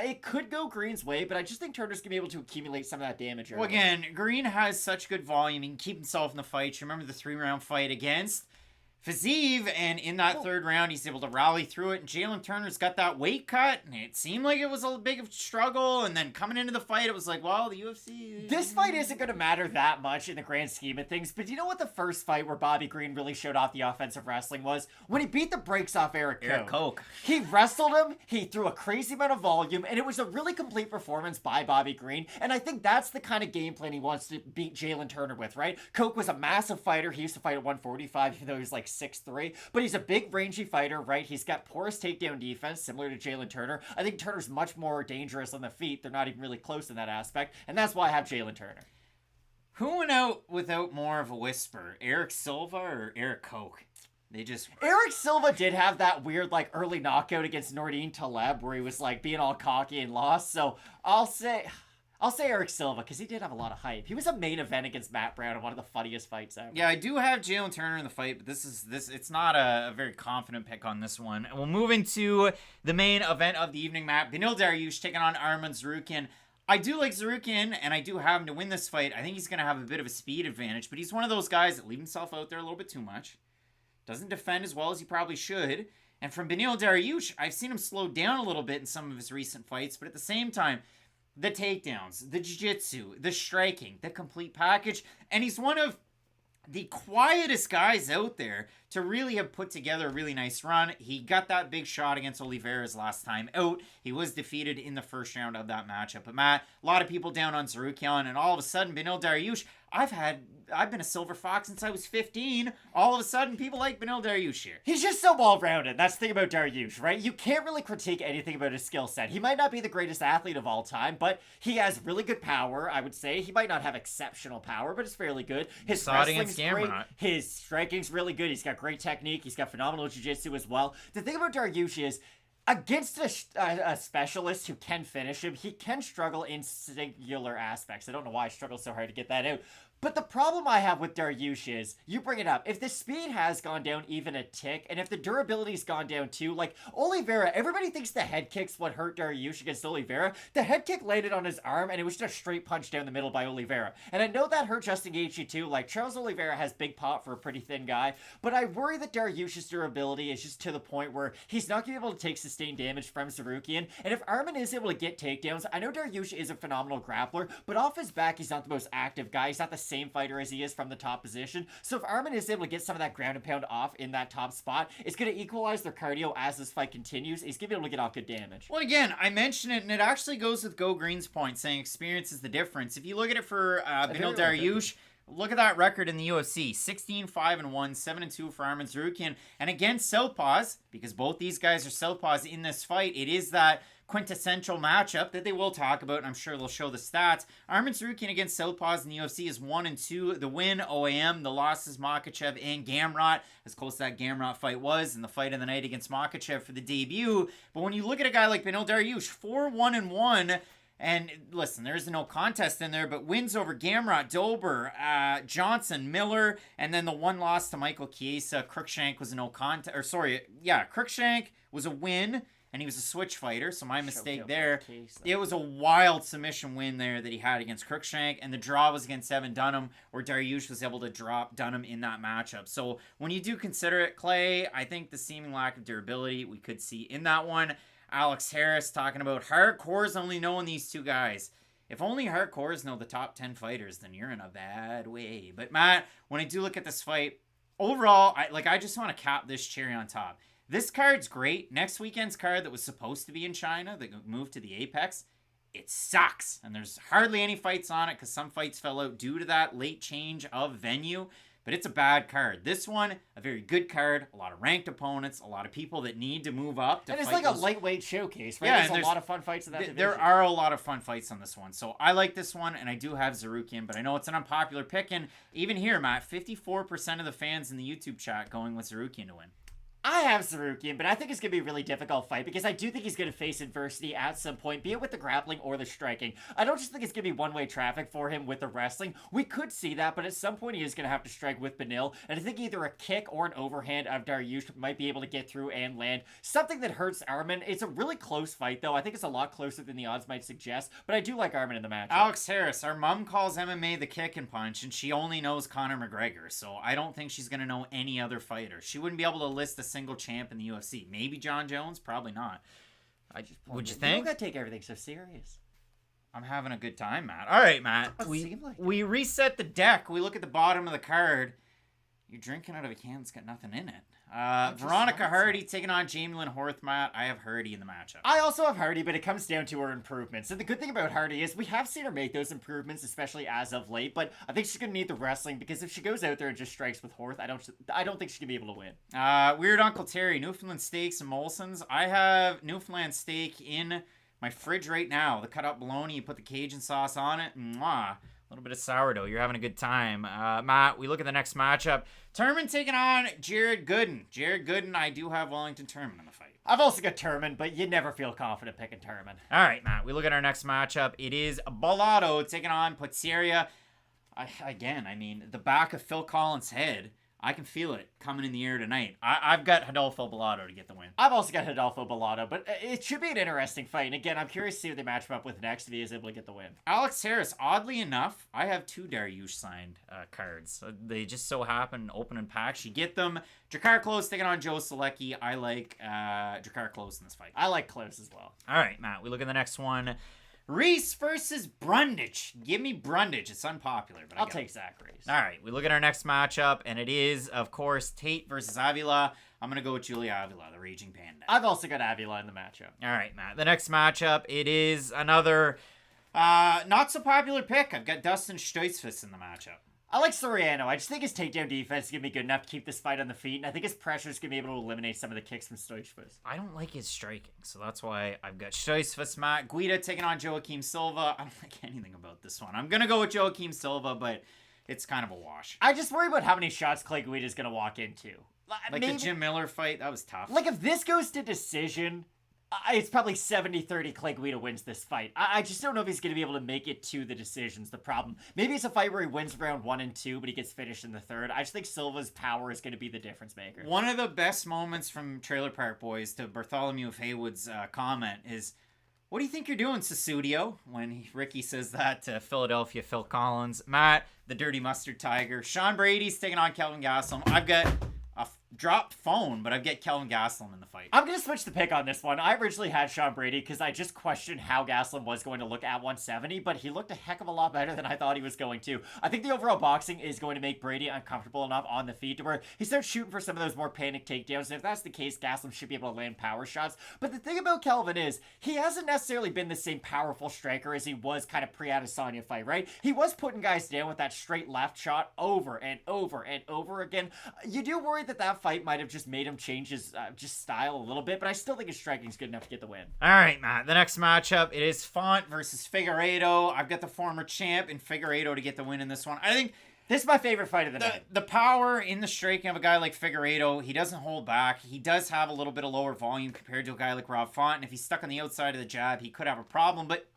it could go Green's way, but I just think Turner's going to be able to accumulate some of that damage early. Well, again, Green has such good volume. He can keep himself in the fight. You remember the 3-round fight against Fiziev, and in that 3rd round, he's able to rally through it, and Jamey-Lyn Turner's got that weight cut, and it seemed like it was a big struggle, and then coming into the fight, it was like, well, the UFC... This fight isn't going to matter that much in the grand scheme of things, but you know what the first fight where Bobby Green really showed off the offensive wrestling was? When he beat the brakes off Eric Koch. He wrestled him, he threw a crazy amount of volume, and it was a really complete performance by Bobby Green, and I think that's the kind of game plan he wants to beat Jamey-Lyn Turner with, right? Koch was a massive fighter. He used to fight at 145, even though he was like 6'3", but he's a big rangy fighter, right? He's got porous takedown defense, similar to Jamey-Lyn Turner. I think Turner's much more dangerous on the feet. They're not even really close in that aspect, and that's why I have Jamey-Lyn Turner. Who went out without more of a whisper? Eric Silva or Eric Koch? Eric Silva did have that weird, like, early knockout against Nordine Taleb where he was, like, being all cocky and lost, so I'll say Eric Silva, because he did have a lot of hype. He was a main event against Matt Brown in one of the funniest fights ever. Yeah, I do have Jamey-Lyn Turner in the fight, but it's not a very confident pick on this one. And we'll move into the main event of the evening, Matt. Beneil Dariush taking on Arman Tsarukyan. I do like Tsarukyan, and I do have him to win this fight. I think he's going to have a bit of a speed advantage, but he's one of those guys that leave himself out there a little bit too much. Doesn't defend as well as he probably should. And from Beneil Dariush, I've seen him slow down a little bit in some of his recent fights, but at the same time, the takedowns, the jiu-jitsu, the striking, the complete package, and he's one of the quietest guys out there to really have put together a really nice run. He got that big shot against Oliveira's last time out. He was defeated in the first round of that matchup. But Matt, a lot of people down on Tsarukyan, and all of a sudden, Beneil Dariush, I've been a silver fox since I was 15. All of a sudden, people like Beneil Dariush here. He's just so well-rounded. That's the thing about Dariush, right? You can't really critique anything about his skill set. He might not be the greatest athlete of all time, but he has really good power, I would say. He might not have exceptional power, but it's fairly good. His wrestling's great. His striking's really good. He's got great technique. He's got phenomenal jiu-jitsu as well. The thing about Dariush is, against a specialist who can finish him, he can struggle in singular aspects. I don't know why I struggled so hard to get that out. But the problem I have with Dariush is, you bring it up, if the speed has gone down even a tick, and if the durability's gone down too, like Oliveira, everybody thinks the head kick's what hurt Dariush against Oliveira. The head kick landed on his arm, and it was just a straight punch down the middle by Oliveira. And I know that hurt Justin Gaethje too. Like, Charles Oliveira has big pop for a pretty thin guy, but I worry that Dariush's durability is just to the point where he's not going to be able to take sustained damage from Tsarukyan. And if Arman is able to get takedowns, I know Dariush is a phenomenal grappler, but off his back, he's not the most active guy. He's not the same fighter as he is from the top position. So if Arman is able to get some of that ground and pound off in that top spot, it's going to equalize their cardio as this fight continues. He's going to be able to get off good damage. Well, again, I mentioned it, and it actually goes with Go Green's point, saying experience is the difference. If you look at it for Beneil Dariush, look at that record in the UFC. 16-5-1, 7-2 for Arman Tsarukyan. And against southpaws, because both these guys are southpaws in this fight, it is that quintessential matchup that they will talk about, and I'm sure they'll show the stats. Arman Tsarukyan against southpaws in the UFC is 1-2. The win, OAM. The losses, Makhachev and Gamrot. As close as that Gamrot fight was in the fight of the night against Makhachev for the debut. But when you look at a guy like Beneil Dariush, 4-1-1, and listen, there's no contest in there, but wins over Gamrot, Dober, Johnson, Miller, and then the one loss to Michael Chiesa. Cruikshank was a no contest, Cruikshank was a win, and he was a switch fighter, so my mistake there. It was a wild submission win there that he had against Cruikshank, and the draw was against Evan Dunham, where Dariush was able to drop Dunham in that matchup. So when you do consider it, Clay, I think the seeming lack of durability we could see in that one. Alex Harris talking about hardcores only knowing these two guys. If only hardcores know the top 10 fighters, then you're in a bad way. But Matt, when I do look at this fight, overall, I just want to cap this cherry on top. This card's great. Next weekend's card that was supposed to be in China, that moved to the Apex, it sucks. And there's hardly any fights on it because some fights fell out due to that late change of venue. But it's a bad card. This one, a very good card. A lot of ranked opponents. A lot of people that need to move up. And it's like a lightweight showcase, right? Yeah, there's a lot of fun fights in that division. There are a lot of fun fights on this one. So I like this one, and I do have Tsarukyan, but I know it's an unpopular pick. And even here, Matt, 54% of the fans in the YouTube chat going with Tsarukyan to win. I have Tsarukyan, but I think it's going to be a really difficult fight because I do think he's going to face adversity at some point, be it with the grappling or the striking. I don't just think it's going to be one-way traffic for him with the wrestling. We could see that, but at some point he is going to have to strike with Beneil, and I think either a kick or an overhand of Dariush might be able to get through and land something that hurts Arman. It's a really close fight, though. I think it's a lot closer than the odds might suggest, but I do like Arman in the match. Alex Harris, our mom calls MMA the kick and punch, and she only knows Conor McGregor, so I don't think she's going to know any other fighter. She wouldn't be able to list a single champ in the UFC. Maybe John Jones, probably not. Would you think? You don't gotta take everything so serious. I'm having a good time, Matt. All right, Matt. We reset the deck. We look at the bottom of the card. You're drinking out of a can that's got nothing in it. Veronica Hardy taking on Jamey-Lyn Horth, Matt. I have Hardy in the matchup. I also have Hardy, but it comes down to her improvements. And the good thing about Hardy is we have seen her make those improvements, especially as of late. But I think she's going to need the wrestling because if she goes out there and just strikes with Horth, I don't think she's going to be able to win. Weird Uncle Terry, Newfoundland steaks and Molson's. I have Newfoundland steak in my fridge right now. The cut up bologna, you put the Cajun sauce on it. Mwah. A little bit of sourdough. You're having a good time. Matt, we look at the next matchup. Turman taking on Jared Gooden. Jared Gooden, I do have Wellington Turman in the fight. I've also got Turman, but you never feel confident picking Turman. All right, Matt, we look at our next matchup. It is Bellato taking on Potieria. The back of Phil Collins' head, I can feel it coming in the air tonight. I've got Rodolfo Bellato to get the win. I've also got Rodolfo Bellato, but it should be an interesting fight. And again, I'm curious to see what they match him up with next if he is able to get the win. Alex Harris, oddly enough, I have 2 Dariush signed cards. They just so happen open and packed. You get them. Drakkar Klose taking on Joe Solecki. I like Drakkar Klose in this fight. I like Klose as well. All right, Matt, we look at the next one. Reese versus Brundage. Give me Brundage. It's unpopular, but I'll take Zach Reese. All right, we look at our next matchup, and it is, of course, Tate versus Avila. I'm going to go with Julia Avila, the Raging Panda. I've also got Avila in the matchup. All right, Matt. The next matchup, it is another not so popular pick. I've got Dustin Stoltzfus in the matchup. I like Soriano. I just think his takedown defense is going to be good enough to keep this fight on the feet, and I think his pressure is going to be able to eliminate some of the kicks from Stoltzfus. I don't like his striking, so that's why I've got Stoltzfus, Matt. Guida taking on Joaquim Silva. I don't like anything about this one. I'm going to go with Joaquim Silva, but it's kind of a wash. I just worry about how many shots Clay Guida is going to walk into. Like the Jim Miller fight, that was tough. Like, if this goes to decision, it's probably 70-30 Clay Guida wins this fight. I just don't know if he's going to be able to make it to the decisions, the problem. Maybe it's a fight where he wins round 1 and 2, but he gets finished in the third. I just think Silva's power is going to be the difference maker. One of the best moments from Trailer Park Boys to Bartholomew of Haywood's comment is, what do you think you're doing, Susudio? When Ricky says that to Philadelphia Phil Collins. Matt, the Dirty Mustard Tiger. Sean Brady's taking on Kelvin Gastelum. I've got a dropped phone, but I've got Kelvin Gastelum in the fight. I'm going to switch the pick on this one. I originally had Sean Brady because I just questioned how Gastelum was going to look at 170, but he looked a heck of a lot better than I thought he was going to. I think the overall boxing is going to make Brady uncomfortable enough on the feet to where he starts shooting for some of those more panic takedowns, and if that's the case, Gastelum should be able to land power shots. But the thing about Kelvin is, he hasn't necessarily been the same powerful striker as he was kind of pre-Adesanya fight, right? He was putting guys down with that straight left shot over and over and over again. You do worry that that fight might have just made him change his just style a little bit, but I still think his striking is good enough to get the win. All right, Matt. The next matchup, it is Font versus Figueiredo. I've got the former champ in Figueiredo to get the win in this one. I think this is my favorite fight of the night. The power in the striking of a guy like Figueiredo, he doesn't hold back. He does have a little bit of lower volume compared to a guy like Rob Font, and if he's stuck on the outside of the jab, he could have a problem, but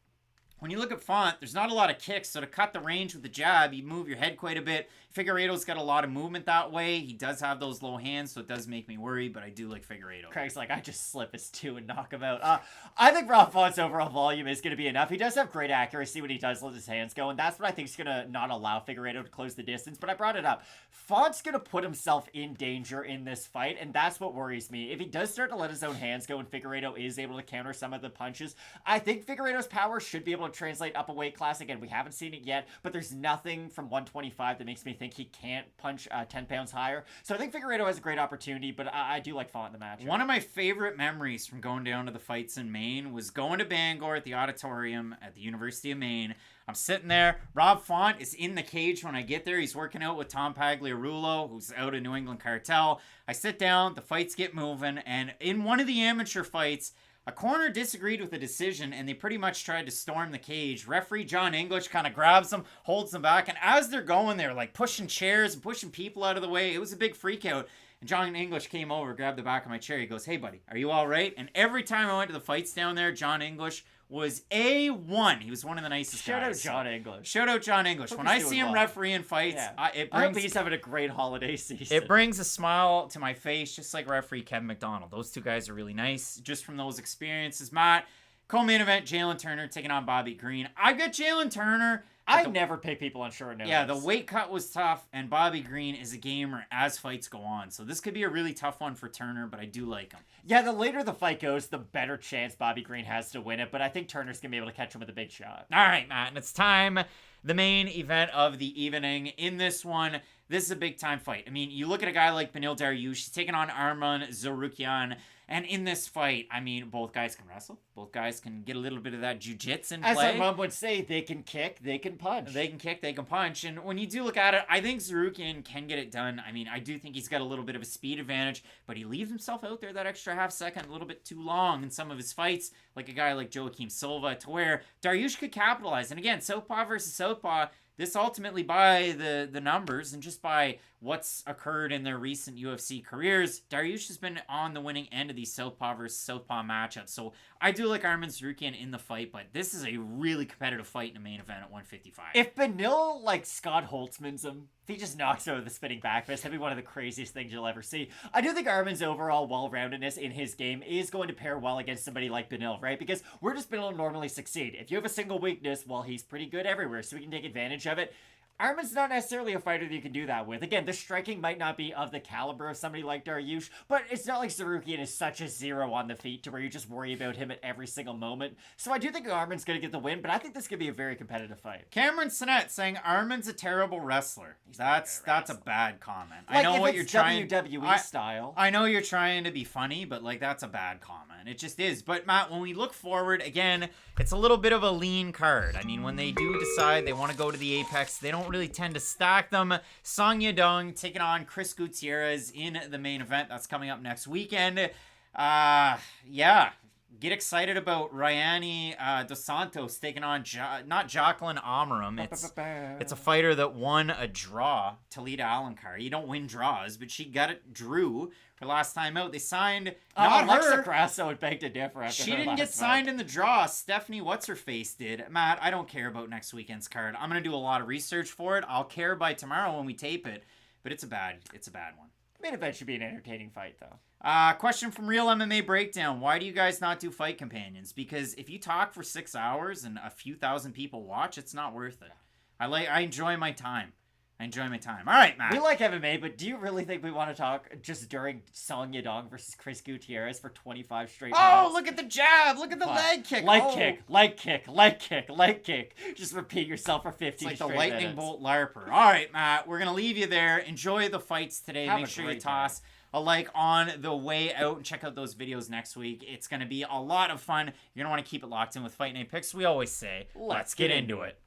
when you look at Font, there's not a lot of kicks, so to cut the range with the jab, you move your head quite a bit. Figueiredo's got a lot of movement that way. He does have those low hands, so it does make me worry, but I do like Figueiredo. Craig's like, I just slip his 2 and knock him out. I think Rob Font's overall volume is going to be enough. He does have great accuracy when he does let his hands go, and that's what I think is going to not allow Figueiredo to close the distance, but I brought it up. Font's going to put himself in danger in this fight, and that's what worries me. If he does start to let his own hands go and Figueiredo is able to counter some of the punches, I think Figueiredo's power should be able to translate up a weight class. Again, we haven't seen it yet, but there's nothing from 125 that makes me think he can't punch 10 pounds higher. So I think Figueiredo has a great opportunity, but I do like Font in the match. One of my favorite memories from going down to the fights in Maine was going to Bangor at the auditorium at the University of Maine. I'm sitting there. Rob Font is in the cage when I get there. He's working out with Tom Pagliarulo, who's out of New England Cartel. I sit down, the fights get moving, and in one of the amateur fights, a corner disagreed with the decision, and they pretty much tried to storm the cage. Referee John English kind of grabs them, holds them back, and as they're going, they're like pushing chairs and pushing people out of the way. It was a big freak out. And John English came over, grabbed the back of my chair. He goes, "Hey, buddy, are you all right?" And every time I went to the fights down there, John English was A1. He was one of the nicest guys. Shout out John English. Shout out John English. When I see him refereeing fights, it I hope brings... he's having a great holiday season. It brings a smile to my face, just like referee Kevin McDonald. Those two guys are really nice, just from those experiences. Matt, co-main event, Jalen Turner taking on Bobby Green. I got Jalen Turner. I never pick people on short notice. Yeah, the weight cut was tough, and Bobby Green is a gamer as fights go on. So this could be a really tough one for Turner, but I do like him. Yeah, the later the fight goes, the better chance Bobby Green has to win it, but I think Turner's going to be able to catch him with a big shot. All right, Matt, and it's time. The main event of the evening. In this one, this is a big-time fight. I mean, you look at a guy like Beneil Dariush, he's taking on Arman Tsarukyan. And in this fight, I mean, both guys can wrestle. Both guys can get a little bit of that jiu-jitsu in play. As our mom would say, they can kick, they can punch. They can kick, they can punch. And when you do look at it, I think Tsarukyan can get it done. I mean, I do think he's got a little bit of a speed advantage, but he leaves himself out there that extra half second a little bit too long in some of his fights, like a guy like Joaquim Silva, to where Dariush could capitalize. And again, southpaw versus southpaw, this ultimately by the numbers and just by what's occurred in their recent UFC careers, Dariush has been on the winning end of these southpaw versus southpaw matchups. So I do like Arman Tsarukyan in the fight, but this is a really competitive fight in a main event at 155. If Beneil, like, Scott Holtzman's him, if he just knocks over the spinning back fist, that'd be one of the craziest things you'll ever see. I do think Arman's overall well-roundedness in his game is going to pair well against somebody like Beneil, right? Because where does Beneil normally succeed? If you have a single weakness, well, he's pretty good everywhere, so we can take advantage of it. Armin's not necessarily a fighter that you can do that with. Again, the striking might not be of the caliber of somebody like Dariush, but it's not like Tsarukyan is such a zero on the feet to where you just worry about him at every single moment. So I do think Armin's going to get the win, but I think this could be a very competitive fight. Cameron Sinnett saying Armin's a terrible wrestler. That's a bad comment. Like, I know if what it's you're trying. WWE style. I know you're trying to be funny, but like that's a bad comment. It just is. But Matt, when we look forward, again, it's a little bit of a lean card. I mean, when they do decide they want to go to the Apex, they don't really tend to stack them. Song Yadong taking on Chris Gutierrez in the main event. That's coming up next weekend. Yeah. Get excited about Ryani Dos Santos taking on not Jacqueline Amaram. It's a fighter that won a draw, Talita Alencar. You don't win draws, but she drew her last time out. They signed not Alexa her. Grasso would beg to differ after She her didn't last get fight. signed in the draw. Stephanie What's-Her-Face did. Matt, I don't care about next weekend's card. I'm going to do a lot of research for it. I'll care by tomorrow when we tape it, but it's a bad one. Main event should be an entertaining fight, though. Question from Real MMA Breakdown. Why do you guys not do fight companions? Because if you talk for 6 hours and a few thousand people watch, it's not worth it. I enjoy my time. All right, Matt. We like MMA, but do you really think we want to talk just during Song Yadong versus Chris Gutierrez for 25 straight minutes? Oh, look at the jab. Look at the leg kick. Leg kick. Just repeat yourself for 15 It's like straight the lightning minutes. bolt larper. All right, Matt. We're going to leave you there. Enjoy the fights today. Have Make a sure you great toss a like on the way out and check out those videos next week. It's going to be a lot of fun. You're going to want to keep it locked in with Fight Night Picks. We always say, let's get into it.